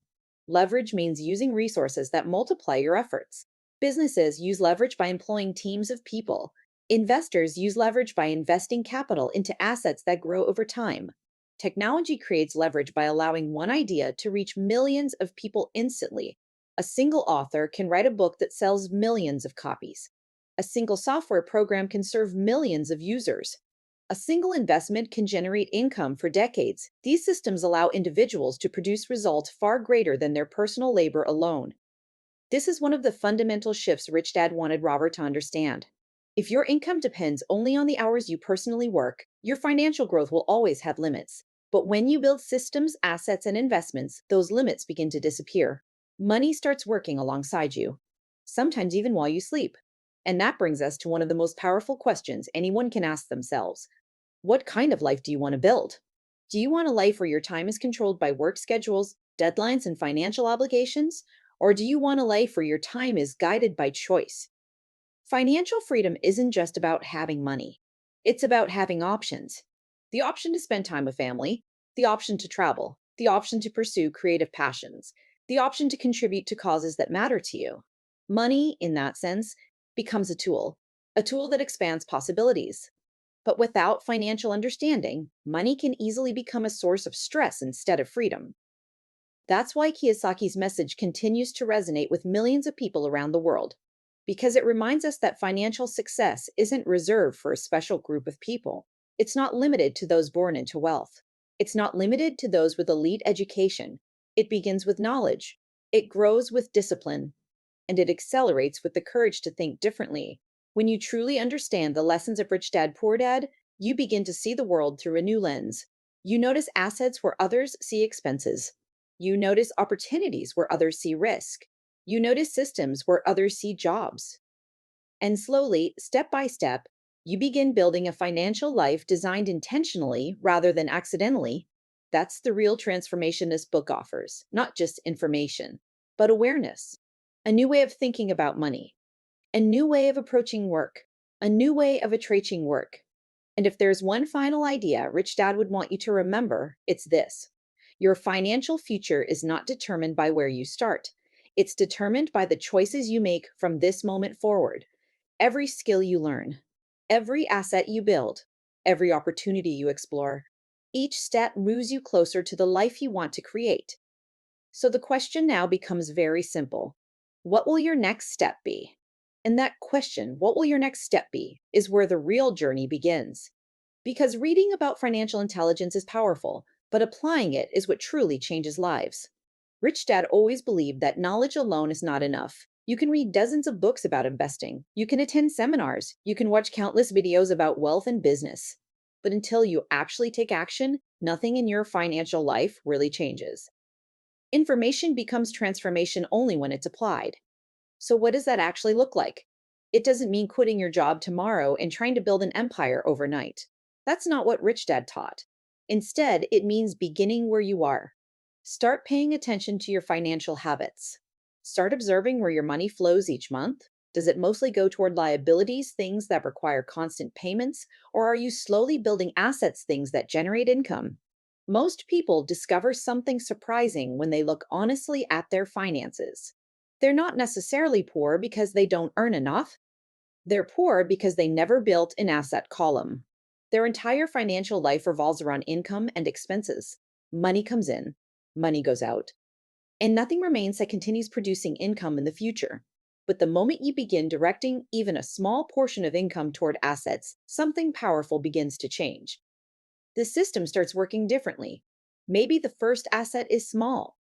Leverage means using resources that multiply your efforts. Businesses use leverage by employing teams of people. Investors use leverage by investing capital into assets that grow over time. Technology creates leverage by allowing one idea to reach millions of people instantly. A single author can write a book that sells millions of copies. A single software program can serve millions of users. A single investment can generate income for decades. These systems allow individuals to produce results far greater than their personal labor alone. This is one of the fundamental shifts Rich Dad wanted Robert to understand. If your income depends only on the hours you personally work, your financial growth will always have limits. But when you build systems, assets, and investments, those limits begin to disappear. Money starts working alongside you, sometimes even while you sleep. And that brings us to one of the most powerful questions anyone can ask themselves. What kind of life do you want to build? Do you want a life where your time is controlled by work schedules, deadlines, and financial obligations? Or do you want a life where your time is guided by choice? Financial freedom isn't just about having money, it's about having options. The option to spend time with family, the option to travel, the option to pursue creative passions, the option to contribute to causes that matter to you. Money, in that sense, becomes a tool that expands possibilities. But without financial understanding, money can easily become a source of stress instead of freedom. That's why Kiyosaki's message continues to resonate with millions of people around the world, because it reminds us that financial success isn't reserved for a special group of people. It's not limited to those born into wealth. It's not limited to those with elite education. It begins with knowledge. It grows with discipline, and it accelerates with the courage to think differently. When you truly understand the lessons of Rich Dad Poor Dad, you begin to see the world through a new lens. You notice assets where others see expenses. You notice opportunities where others see risk. You notice systems where others see jobs. And slowly, step by step, you begin building a financial life designed intentionally rather than accidentally. That's the real transformation this book offers, not just information, but awareness, a new way of thinking about money, a new way of approaching work, a new way of approaching work. And if there's one final idea Rich Dad would want you to remember, it's this: your financial future is not determined by where you start, it's determined by the choices you make from this moment forward. Every skill you learn, every asset you build, every opportunity you explore, each step moves you closer to the life you want to create. So the question now becomes very simple: what will your next step be? And that question, what will your next step be, is where the real journey begins. Because reading about financial intelligence is powerful, but applying it is what truly changes lives. Rich Dad always believed that knowledge alone is not enough. You can read dozens of books about investing, you can attend seminars, you can watch countless videos about wealth and business. But until you actually take action, nothing in your financial life really changes. Information becomes transformation only when it's applied. So, what does that actually look like? It doesn't mean quitting your job tomorrow and trying to build an empire overnight. That's not what Rich Dad taught. Instead, it means beginning where you are. Start paying attention to your financial habits. Start observing where your money flows each month. Does it mostly go toward liabilities, things that require constant payments, or are you slowly building assets, things that generate income? Most people discover something surprising when they look honestly at their finances. They're not necessarily poor because they don't earn enough. They're poor because they never built an asset column. Their entire financial life revolves around income and expenses. Money comes in, money goes out, and nothing remains that continues producing income in the future. But the moment you begin directing even a small portion of income toward assets, something powerful begins to change. The system starts working differently. Maybe the first asset is small: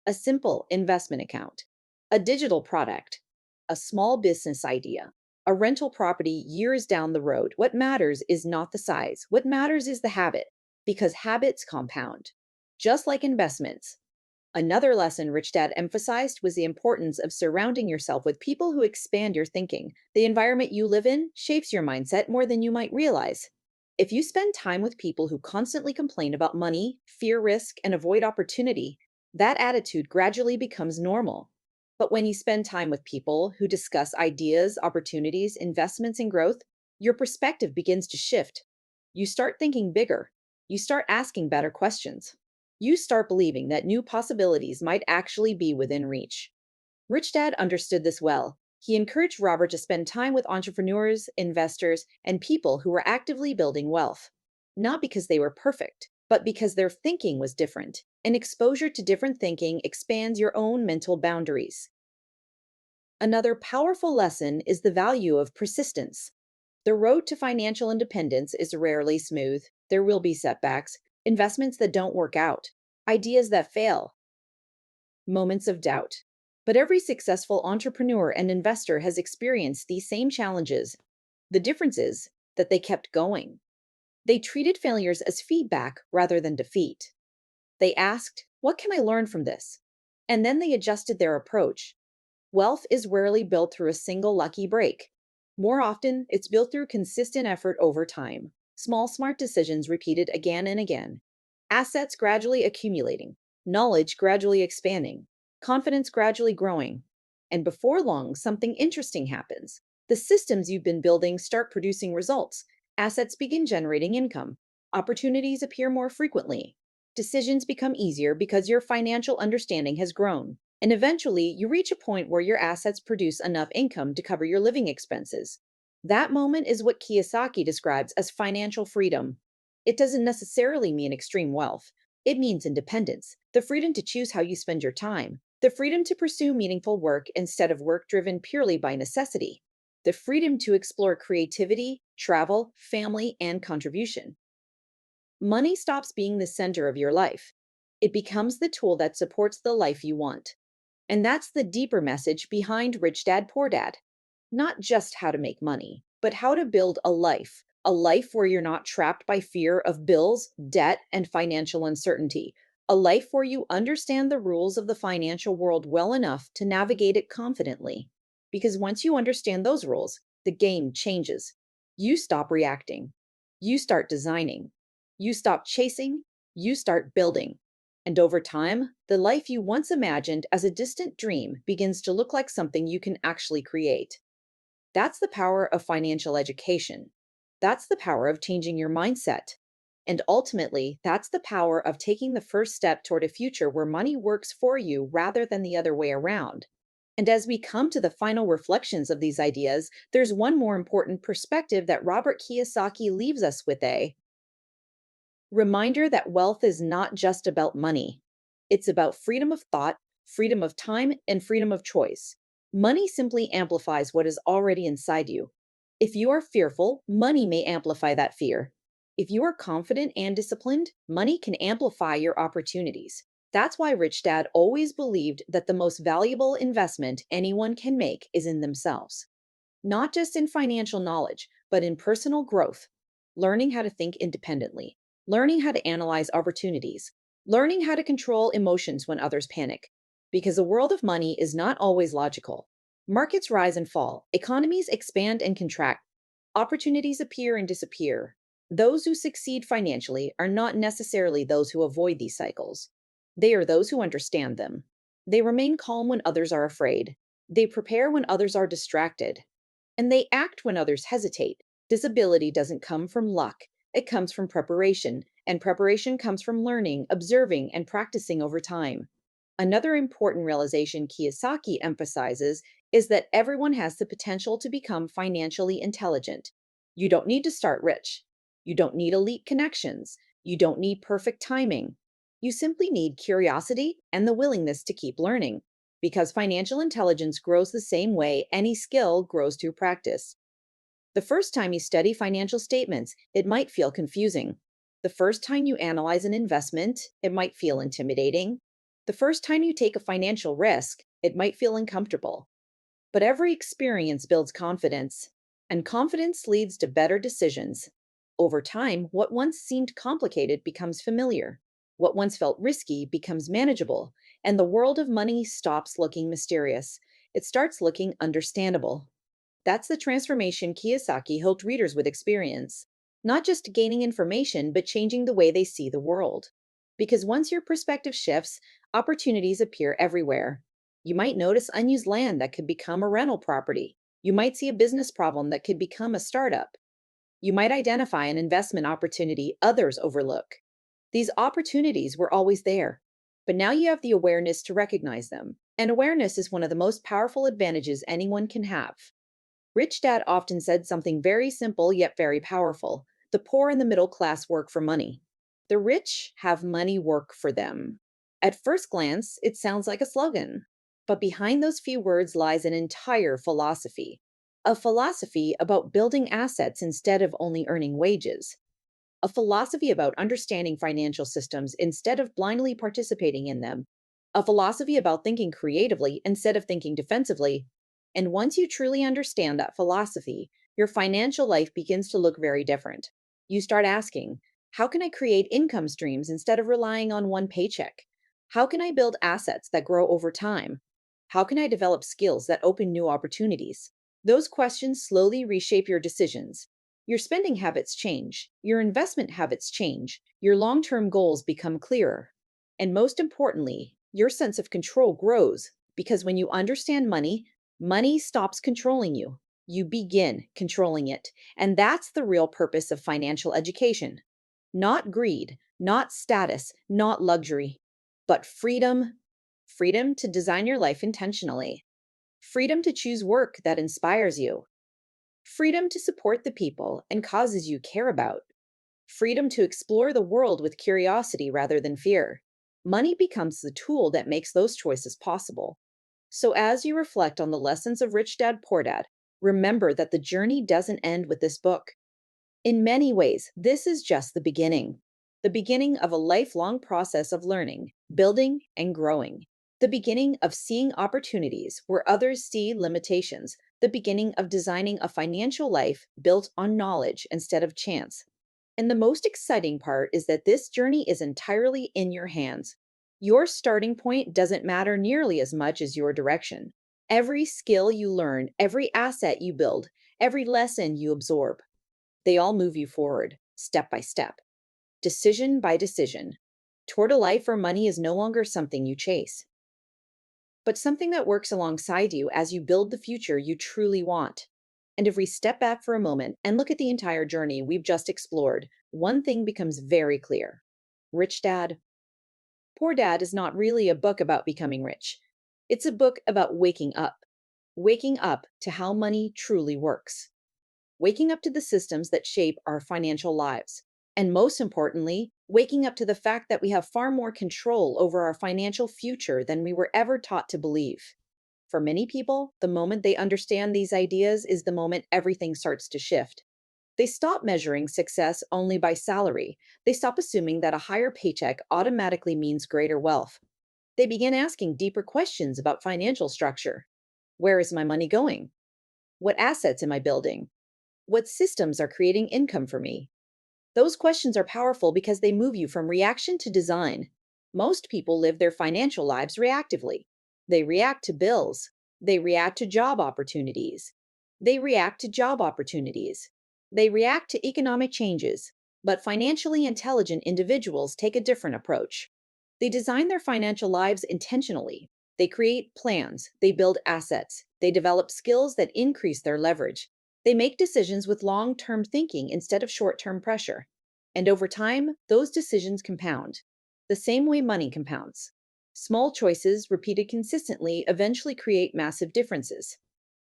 a simple investment account, a digital product, a small business idea, a rental property years down the road. What matters is not the size. What matters is the habit, because habits compound, just like investments. Another lesson Rich Dad emphasized was the importance of surrounding yourself with people who expand your thinking. The environment you live in shapes your mindset more than you might realize. If you spend time with people who constantly complain about money, fear risk, and avoid opportunity, that attitude gradually becomes normal. But when you spend time with people who discuss ideas, opportunities, investments, and growth, your perspective begins to shift. You start thinking bigger. You start asking better questions. You start believing that new possibilities might actually be within reach. Rich Dad understood this well. He encouraged Robert to spend time with entrepreneurs, investors, and people who were actively building wealth. Not because they were perfect, but because their thinking was different. And exposure to different thinking expands your own mental boundaries. Another powerful lesson is the value of persistence. The road to financial independence is rarely smooth. There will be setbacks, investments that don't work out, ideas that fail, moments of doubt. But every successful entrepreneur and investor has experienced these same challenges. The difference is that they kept going. They treated failures as feedback rather than defeat. They asked, "What can I learn from this?" And then they adjusted their approach. Wealth is rarely built through a single lucky break. More often, it's built through consistent effort over time, small, smart decisions repeated again and again, assets gradually accumulating, knowledge gradually expanding, confidence gradually growing. And before long, something interesting happens. The systems you've been building start producing results, assets begin generating income, opportunities appear more frequently, decisions become easier because your financial understanding has grown. And eventually, you reach a point where your assets produce enough income to cover your living expenses. That moment is what Kiyosaki describes as financial freedom. It doesn't necessarily mean extreme wealth. It means independence, the freedom to choose how you spend your time, the freedom to pursue meaningful work instead of work driven purely by necessity, the freedom to explore creativity, travel, family, and contribution. Money stops being the center of your life. It becomes the tool that supports the life you want. And that's the deeper message behind Rich Dad Poor Dad. Not just how to make money, but how to build a life where you're not trapped by fear of bills, debt, and financial uncertainty, a life where you understand the rules of the financial world well enough to navigate it confidently. Because once you understand those rules, the game changes. You stop reacting. You start designing. You stop chasing. you start building. And over time, the life you once imagined as a distant dream begins to look like something you can actually create. That's the power of financial education. That's the power of changing your mindset. And ultimately, that's the power of taking the first step toward a future where money works for you rather than the other way around. And as we come to the final reflections of these ideas, there's one more important perspective that Robert Kiyosaki leaves us with, a reminder that wealth is not just about money. It's about freedom of thought, freedom of time, and freedom of choice. Money simply amplifies what is already inside you. If you are fearful, money may amplify that fear. If you are confident and disciplined, money can amplify your opportunities. That's why Rich Dad always believed that the most valuable investment anyone can make is in themselves, not just in financial knowledge, but in personal growth, learning how to think independently, learning how to analyze opportunities, learning how to control emotions when others panic. Because the world of money is not always logical. Markets rise and fall, economies expand and contract, opportunities appear and disappear. Those who succeed financially are not necessarily those who avoid these cycles. They are those who understand them. They remain calm when others are afraid. They prepare when others are distracted, and they act when others hesitate. This ability doesn't come from luck, it comes from preparation, and preparation comes from learning, observing, and practicing over time. Another important realization Kiyosaki emphasizes is that everyone has the potential to become financially intelligent. You don't need to start rich. You don't need elite connections. You don't need perfect timing. You simply need curiosity and the willingness to keep learning, because financial intelligence grows the same way any skill grows through practice. The first time you study financial statements, it might feel confusing. The first time you analyze an investment, it might feel intimidating. The first time you take a financial risk, it might feel uncomfortable. But every experience builds confidence, and confidence leads to better decisions. Over time, what once seemed complicated becomes familiar. What once felt risky becomes manageable, and the world of money stops looking mysterious. It starts looking understandable. That's the transformation Kiyosaki hoped readers would experience. Not just gaining information, but changing the way they see the world. Because once your perspective shifts, opportunities appear everywhere. You might notice unused land that could become a rental property. You might see a business problem that could become a startup. You might identify an investment opportunity others overlook. These opportunities were always there, but now you have the awareness to recognize them. And awareness is one of the most powerful advantages anyone can have. Rich Dad often said something very simple yet very powerful: the poor and the middle class work for money. The rich have money work for them. At first glance, it sounds like a slogan, but behind those few words lies an entire philosophy. A philosophy about building assets instead of only earning wages. A philosophy about understanding financial systems instead of blindly participating in them. A philosophy about thinking creatively instead of thinking defensively. And once you truly understand that philosophy, your financial life begins to look very different. You start asking, how can I create income streams instead of relying on one paycheck? How can I build assets that grow over time? How can I develop skills that open new opportunities? Those questions slowly reshape your decisions. Your spending habits change, your investment habits change, your long term goals become clearer. And most importantly, your sense of control grows, because when you understand money, money stops controlling you. You begin controlling it. And that's the real purpose of financial education. Not greed, not status, not luxury, but freedom. Freedom to design your life intentionally. Freedom to choose work that inspires you. Freedom to support the people and causes you care about. Freedom to explore the world with curiosity rather than fear. Money becomes the tool that makes those choices possible. So, as you reflect on the lessons of Rich Dad Poor Dad, remember that the journey doesn't end with this book. In many ways, this is just the beginning of a lifelong process of learning, building, and growing. The beginning of seeing opportunities where others see limitations. The beginning of designing a financial life built on knowledge instead of chance. And the most exciting part is that this journey is entirely in your hands. Your starting point doesn't matter nearly as much as your direction. Every skill you learn, every asset you build, every lesson you absorb, they all move you forward, step by step, decision by decision. toward a life where money is no longer something you chase, but something that works alongside you as you build the future you truly want. And if we step back for a moment and look at the entire journey we've just explored, one thing becomes very clear. Rich Dad, Poor Dad is not really a book about becoming rich. It's a book about waking up to how money truly works, waking up to the systems that shape our financial lives. And most importantly, waking up to the fact that we have far more control over our financial future than we were ever taught to believe. For many people, the moment they understand these ideas is the moment everything starts to shift. They stop measuring success only by salary. They stop assuming that a higher paycheck automatically means greater wealth. They begin asking deeper questions about financial structure. Where is my money going? What assets am I building? What systems are creating income for me? Those questions are powerful because they move you from reaction to design. Most people live their financial lives reactively. They react to bills. They react to job opportunities. They react to job opportunities. They react to economic changes. But financially intelligent individuals take a different approach. They design their financial lives intentionally. They create plans. They build assets. They develop skills that increase their leverage. They make decisions with long term thinking instead of short term pressure. And over time, those decisions compound, the same way money compounds. Small choices repeated consistently eventually create massive differences.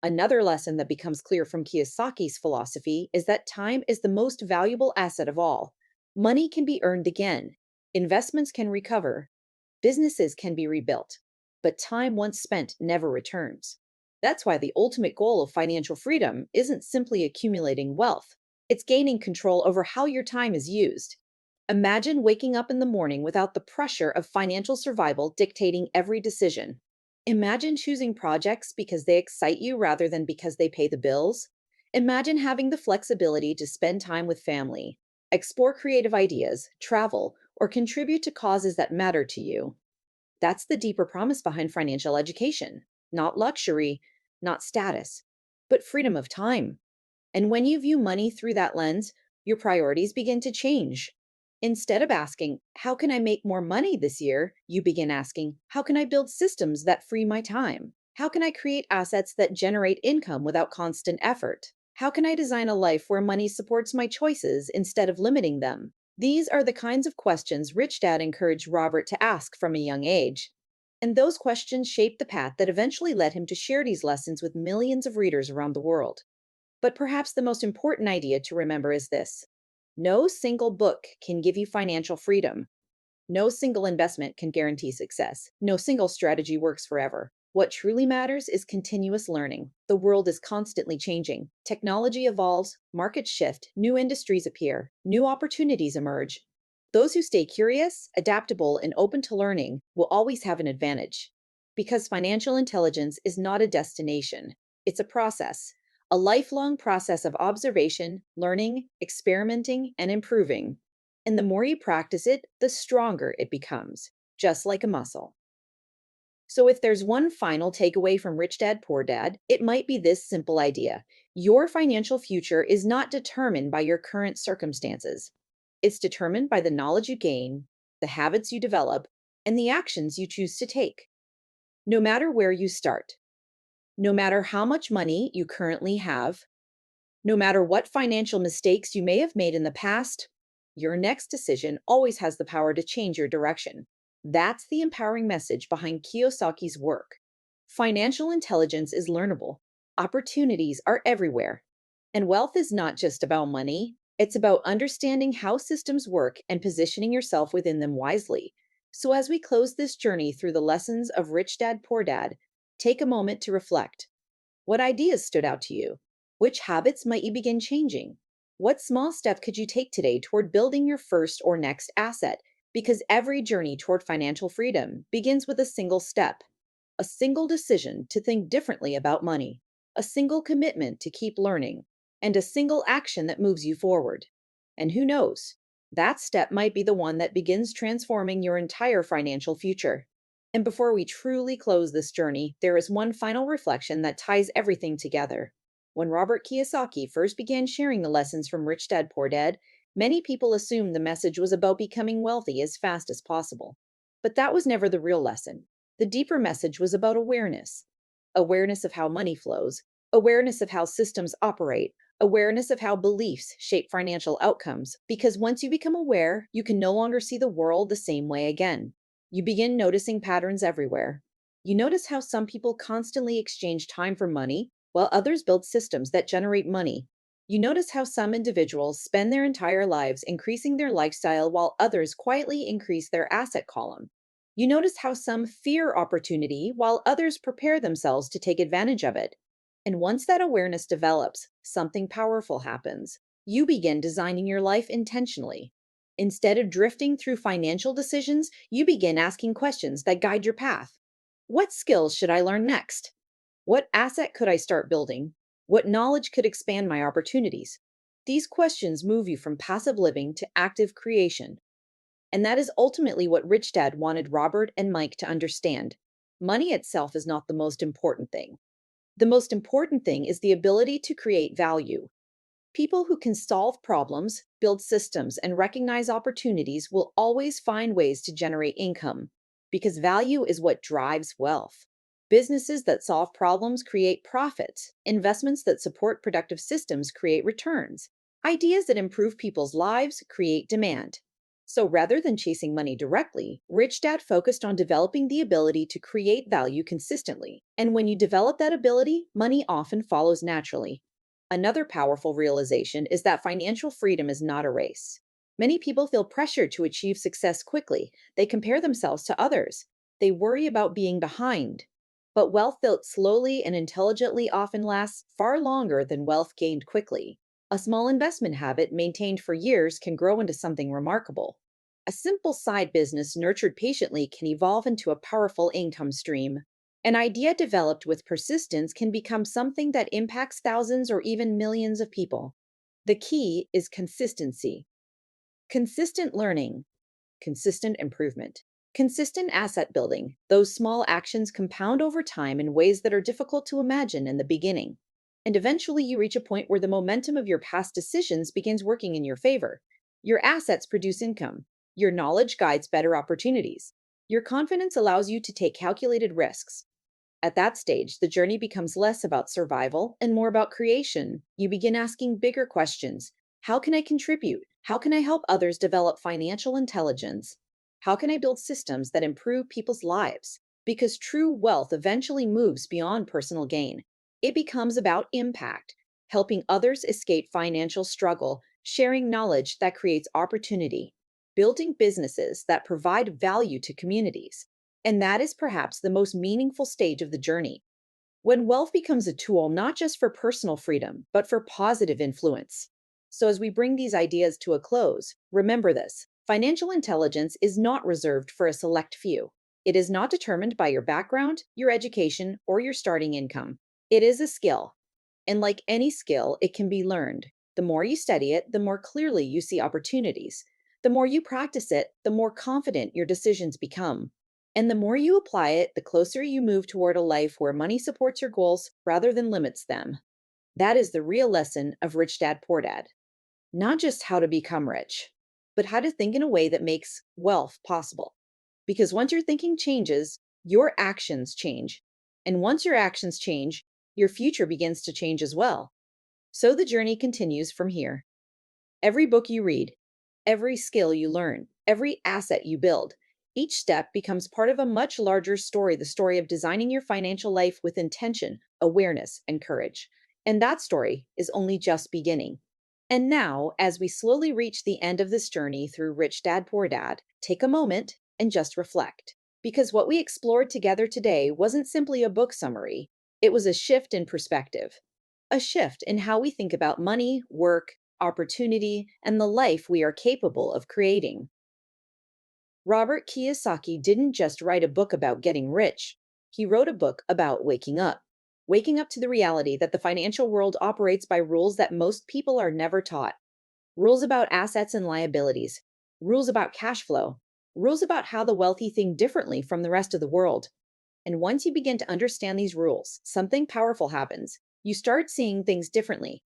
Another lesson that becomes clear from Kiyosaki's philosophy is that time is the most valuable asset of all. Money can be earned again, investments can recover, businesses can be rebuilt, but time once spent never returns. That's why the ultimate goal of financial freedom isn't simply accumulating wealth, it's gaining control over how your time is used. Imagine waking up in the morning without the pressure of financial survival dictating every decision. Imagine choosing projects because they excite you rather than because they pay the bills. Imagine having the flexibility to spend time with family, explore creative ideas, travel, or contribute to causes that matter to you. That's the deeper promise behind financial education. Not luxury, not status, but freedom of time. And when you view money through that lens, your priorities begin to change. Instead of asking, how can I make more money this year? You begin asking, how can I build systems that free my time? How can I create assets that generate income without constant effort? How can I design a life where money supports my choices instead of limiting them? These are the kinds of questions Rich Dad encouraged Robert to ask from a young age. And those questions shaped the path that eventually led him to share these lessons with millions of readers around the world. But perhaps the most important idea to remember is this: no single book can give you financial freedom. No single investment can guarantee success. No single strategy works forever. What truly matters is continuous learning. The world is constantly changing. Technology evolves, markets shift, new industries appear, new opportunities emerge. Those who stay curious, adaptable, and open to learning will always have an advantage. Because financial intelligence is not a destination, it's a process, a lifelong process of observation, learning, experimenting, and improving. And the more you practice it, the stronger it becomes, just like a muscle. So, if there's one final takeaway from Rich Dad Poor Dad, it might be this simple idea: your financial future is not determined by your current circumstances, it's determined by the knowledge you gain, the habits you develop, and the actions you choose to take. No matter where you start, no matter how much money you currently have, no matter what financial mistakes you may have made in the past, your next decision always has the power to change your direction. That's the empowering message behind Kiyosaki's work. Financial intelligence is learnable, opportunities are everywhere, and wealth is not just about money, it's about understanding how systems work and positioning yourself within them wisely. So, as we close this journey through the lessons of Rich Dad Poor Dad, take a moment to reflect. What ideas stood out to you? Which habits might you begin changing? What small step could you take today toward building your first or next asset? Because every journey toward financial freedom begins with a single step, a single decision to think differently about money, a single commitment to keep learning, and a single action that moves you forward. And who knows? That step might be the one that begins transforming your entire financial future. And before we truly close this journey, there is one final reflection that ties everything together. When Robert Kiyosaki first began sharing the lessons from Rich Dad Poor Dad, Many people assumed the message was about becoming wealthy as fast as possible. But that was never the real lesson. The deeper message was about awareness: awareness of how money flows, awareness of how systems operate, awareness of how beliefs shape financial outcomes. Because once you become aware, you can no longer see the world the same way again. You begin noticing patterns everywhere. You notice how some people constantly exchange time for money, while others build systems that generate money. You notice how some individuals spend their entire lives increasing their lifestyle while others quietly increase their asset column. You notice how some fear opportunity while others prepare themselves to take advantage of it. And once that awareness develops, something powerful happens. You begin designing your life intentionally. Instead of drifting through financial decisions, you begin asking questions that guide your path. What skills should I learn next? What asset could I start building? What knowledge could expand my opportunities? These questions move you from passive living to active creation. And that is ultimately what Rich Dad wanted Robert and Mike to understand. Money itself is not the most important thing. The most important thing is the ability to create value. People who can solve problems, build systems, and recognize opportunities will always find ways to generate income because value is what drives wealth. Businesses that solve problems create profits. Investments that support productive systems create returns. Ideas that improve people's lives create demand. So rather than chasing money directly, Rich Dad focused on developing the ability to create value consistently. And when you develop that ability, money often follows naturally. Another powerful realization is that financial freedom is not a race. Many people feel pressured to achieve success quickly. They compare themselves to others. They worry about being behind. But wealth built slowly and intelligently often lasts far longer than wealth gained quickly. A small investment habit maintained for years can grow into something remarkable. A simple side business nurtured patiently can evolve into a powerful income stream. An idea developed with persistence can become something that impacts thousands or even millions of people. The key is consistency, consistent learning, consistent improvement, consistent asset building. Those small actions compound over time in ways that are difficult to imagine in the beginning. And eventually, you reach a point where the momentum of your past decisions begins working in your favor. Your assets produce income. Your knowledge guides better opportunities. Your confidence allows you to take calculated risks. At that stage, the journey becomes less about survival and more about creation. You begin asking bigger questions. How can I contribute? How can I help others develop financial intelligence? How can I build systems that improve people's lives? Because true wealth eventually moves beyond personal gain. It becomes about impact, helping others escape financial struggle, sharing knowledge that creates opportunity, building businesses that provide value to communities. And that is perhaps the most meaningful stage of the journey. When wealth becomes a tool not just for personal freedom, but for positive influence. So, as we bring these ideas to a close, remember this: financial intelligence is not reserved for a select few. It is not determined by your background, your education, or your starting income. It is a skill. And like any skill, it can be learned. The more you study it, the more clearly you see opportunities. The more you practice it, the more confident your decisions become. And the more you apply it, the closer you move toward a life where money supports your goals rather than limits them. That is the real lesson of Rich Dad Poor Dad. Not just how to become rich, but how to think in a way that makes wealth possible. Because once your thinking changes, your actions change. And once your actions change, your future begins to change as well. So the journey continues from here. Every book you read, every skill you learn, every asset you build, each step becomes part of a much larger story, the story of designing your financial life with intention, awareness, and courage. And that story is only just beginning. And now, as we slowly reach the end of this journey through Rich Dad Poor Dad, take a moment and just reflect. Because what we explored together today wasn't simply a book summary, it was a shift in perspective, a shift in how we think about money, work, opportunity, and the life we are capable of creating. Robert Kiyosaki didn't just write a book about getting rich. He wrote a book about waking up to the reality that the financial world operates by rules that most people are never taught. Rules about assets and liabilities, rules about cash flow, rules about how the wealthy think differently from the rest of the world. And once you begin to understand these rules, something powerful happens. You start seeing things differently.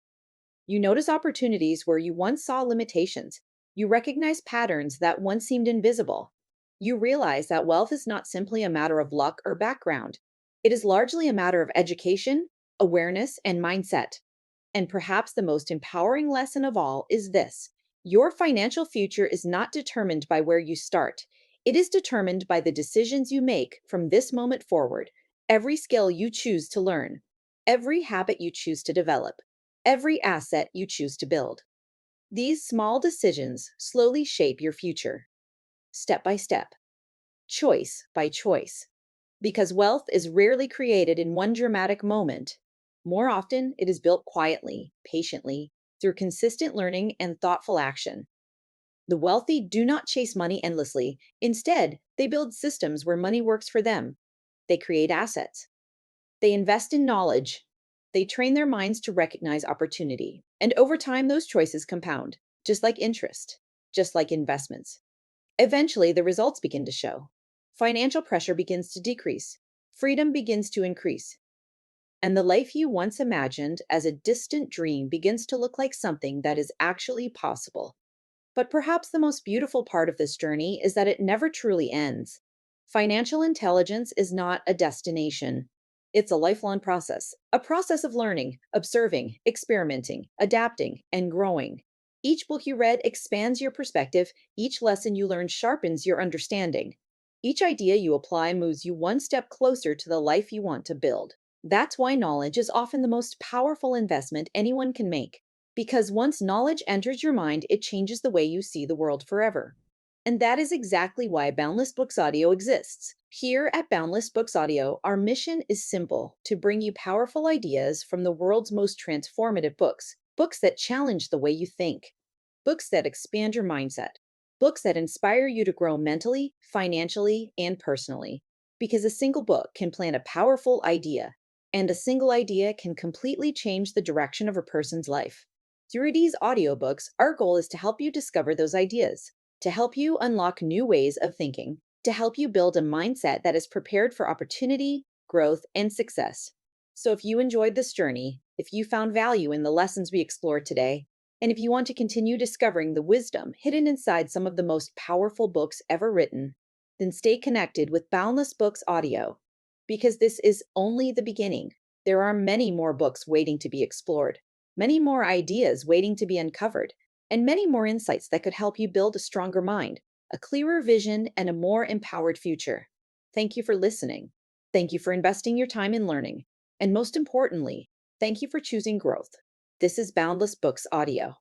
You notice opportunities where you once saw limitations. You recognize patterns that once seemed invisible. You realize that wealth is not simply a matter of luck or background. It is largely a matter of education, awareness, and mindset. And perhaps the most empowering lesson of all is this: your financial future is not determined by where you start. It is determined by the decisions you make from this moment forward. Every skill you choose to learn, every habit you choose to develop, every asset you choose to build. These small decisions slowly shape your future, step by step, choice by choice. Because wealth is rarely created in one dramatic moment. More often, it is built quietly, patiently, through consistent learning and thoughtful action. The wealthy do not chase money endlessly. Instead, they build systems where money works for them. They create assets. They invest in knowledge. They train their minds to recognize opportunity. And over time, those choices compound, just like interest, just like investments. Eventually, the results begin to show. Financial pressure begins to decrease. Freedom begins to increase. And the life you once imagined as a distant dream begins to look like something that is actually possible. But perhaps the most beautiful part of this journey is that it never truly ends. Financial intelligence is not a destination. It's a lifelong process, a process of learning, observing, experimenting, adapting, and growing. Each book you read expands your perspective, each lesson you learn sharpens your understanding. Each idea you apply moves you one step closer to the life you want to build. That's why knowledge is often the most powerful investment anyone can make. Because once knowledge enters your mind, it changes the way you see the world forever. And that is exactly why Boundless Books Audio exists. Here at Boundless Books Audio, our mission is simple: to bring you powerful ideas from the world's most transformative books, books that challenge the way you think, books that expand your mindset, books that inspire you to grow mentally, financially, and personally. Because a single book can plant a powerful idea, and a single idea can completely change the direction of a person's life. Through these audiobooks, our goal is to help you discover those ideas, to help you unlock new ways of thinking, to help you build a mindset that is prepared for opportunity, growth, and success. So if you enjoyed this journey, if you found value in the lessons we explored today, and if you want to continue discovering the wisdom hidden inside some of the most powerful books ever written, then stay connected with Boundless Books Audio, because this is only the beginning. There are many more books waiting to be explored, many more ideas waiting to be uncovered, and many more insights that could help you build a stronger mind, a clearer vision, and a more empowered future. Thank you for listening. Thank you for investing your time in learning. And most importantly, thank you for choosing growth. This is Boundless Books Audio.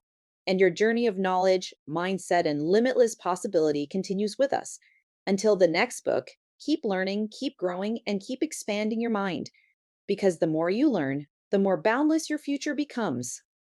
And your journey of knowledge, mindset, and limitless possibility continues with us. Until the next book, keep learning, keep growing, and keep expanding your mind. Because the more you learn, the more boundless your future becomes.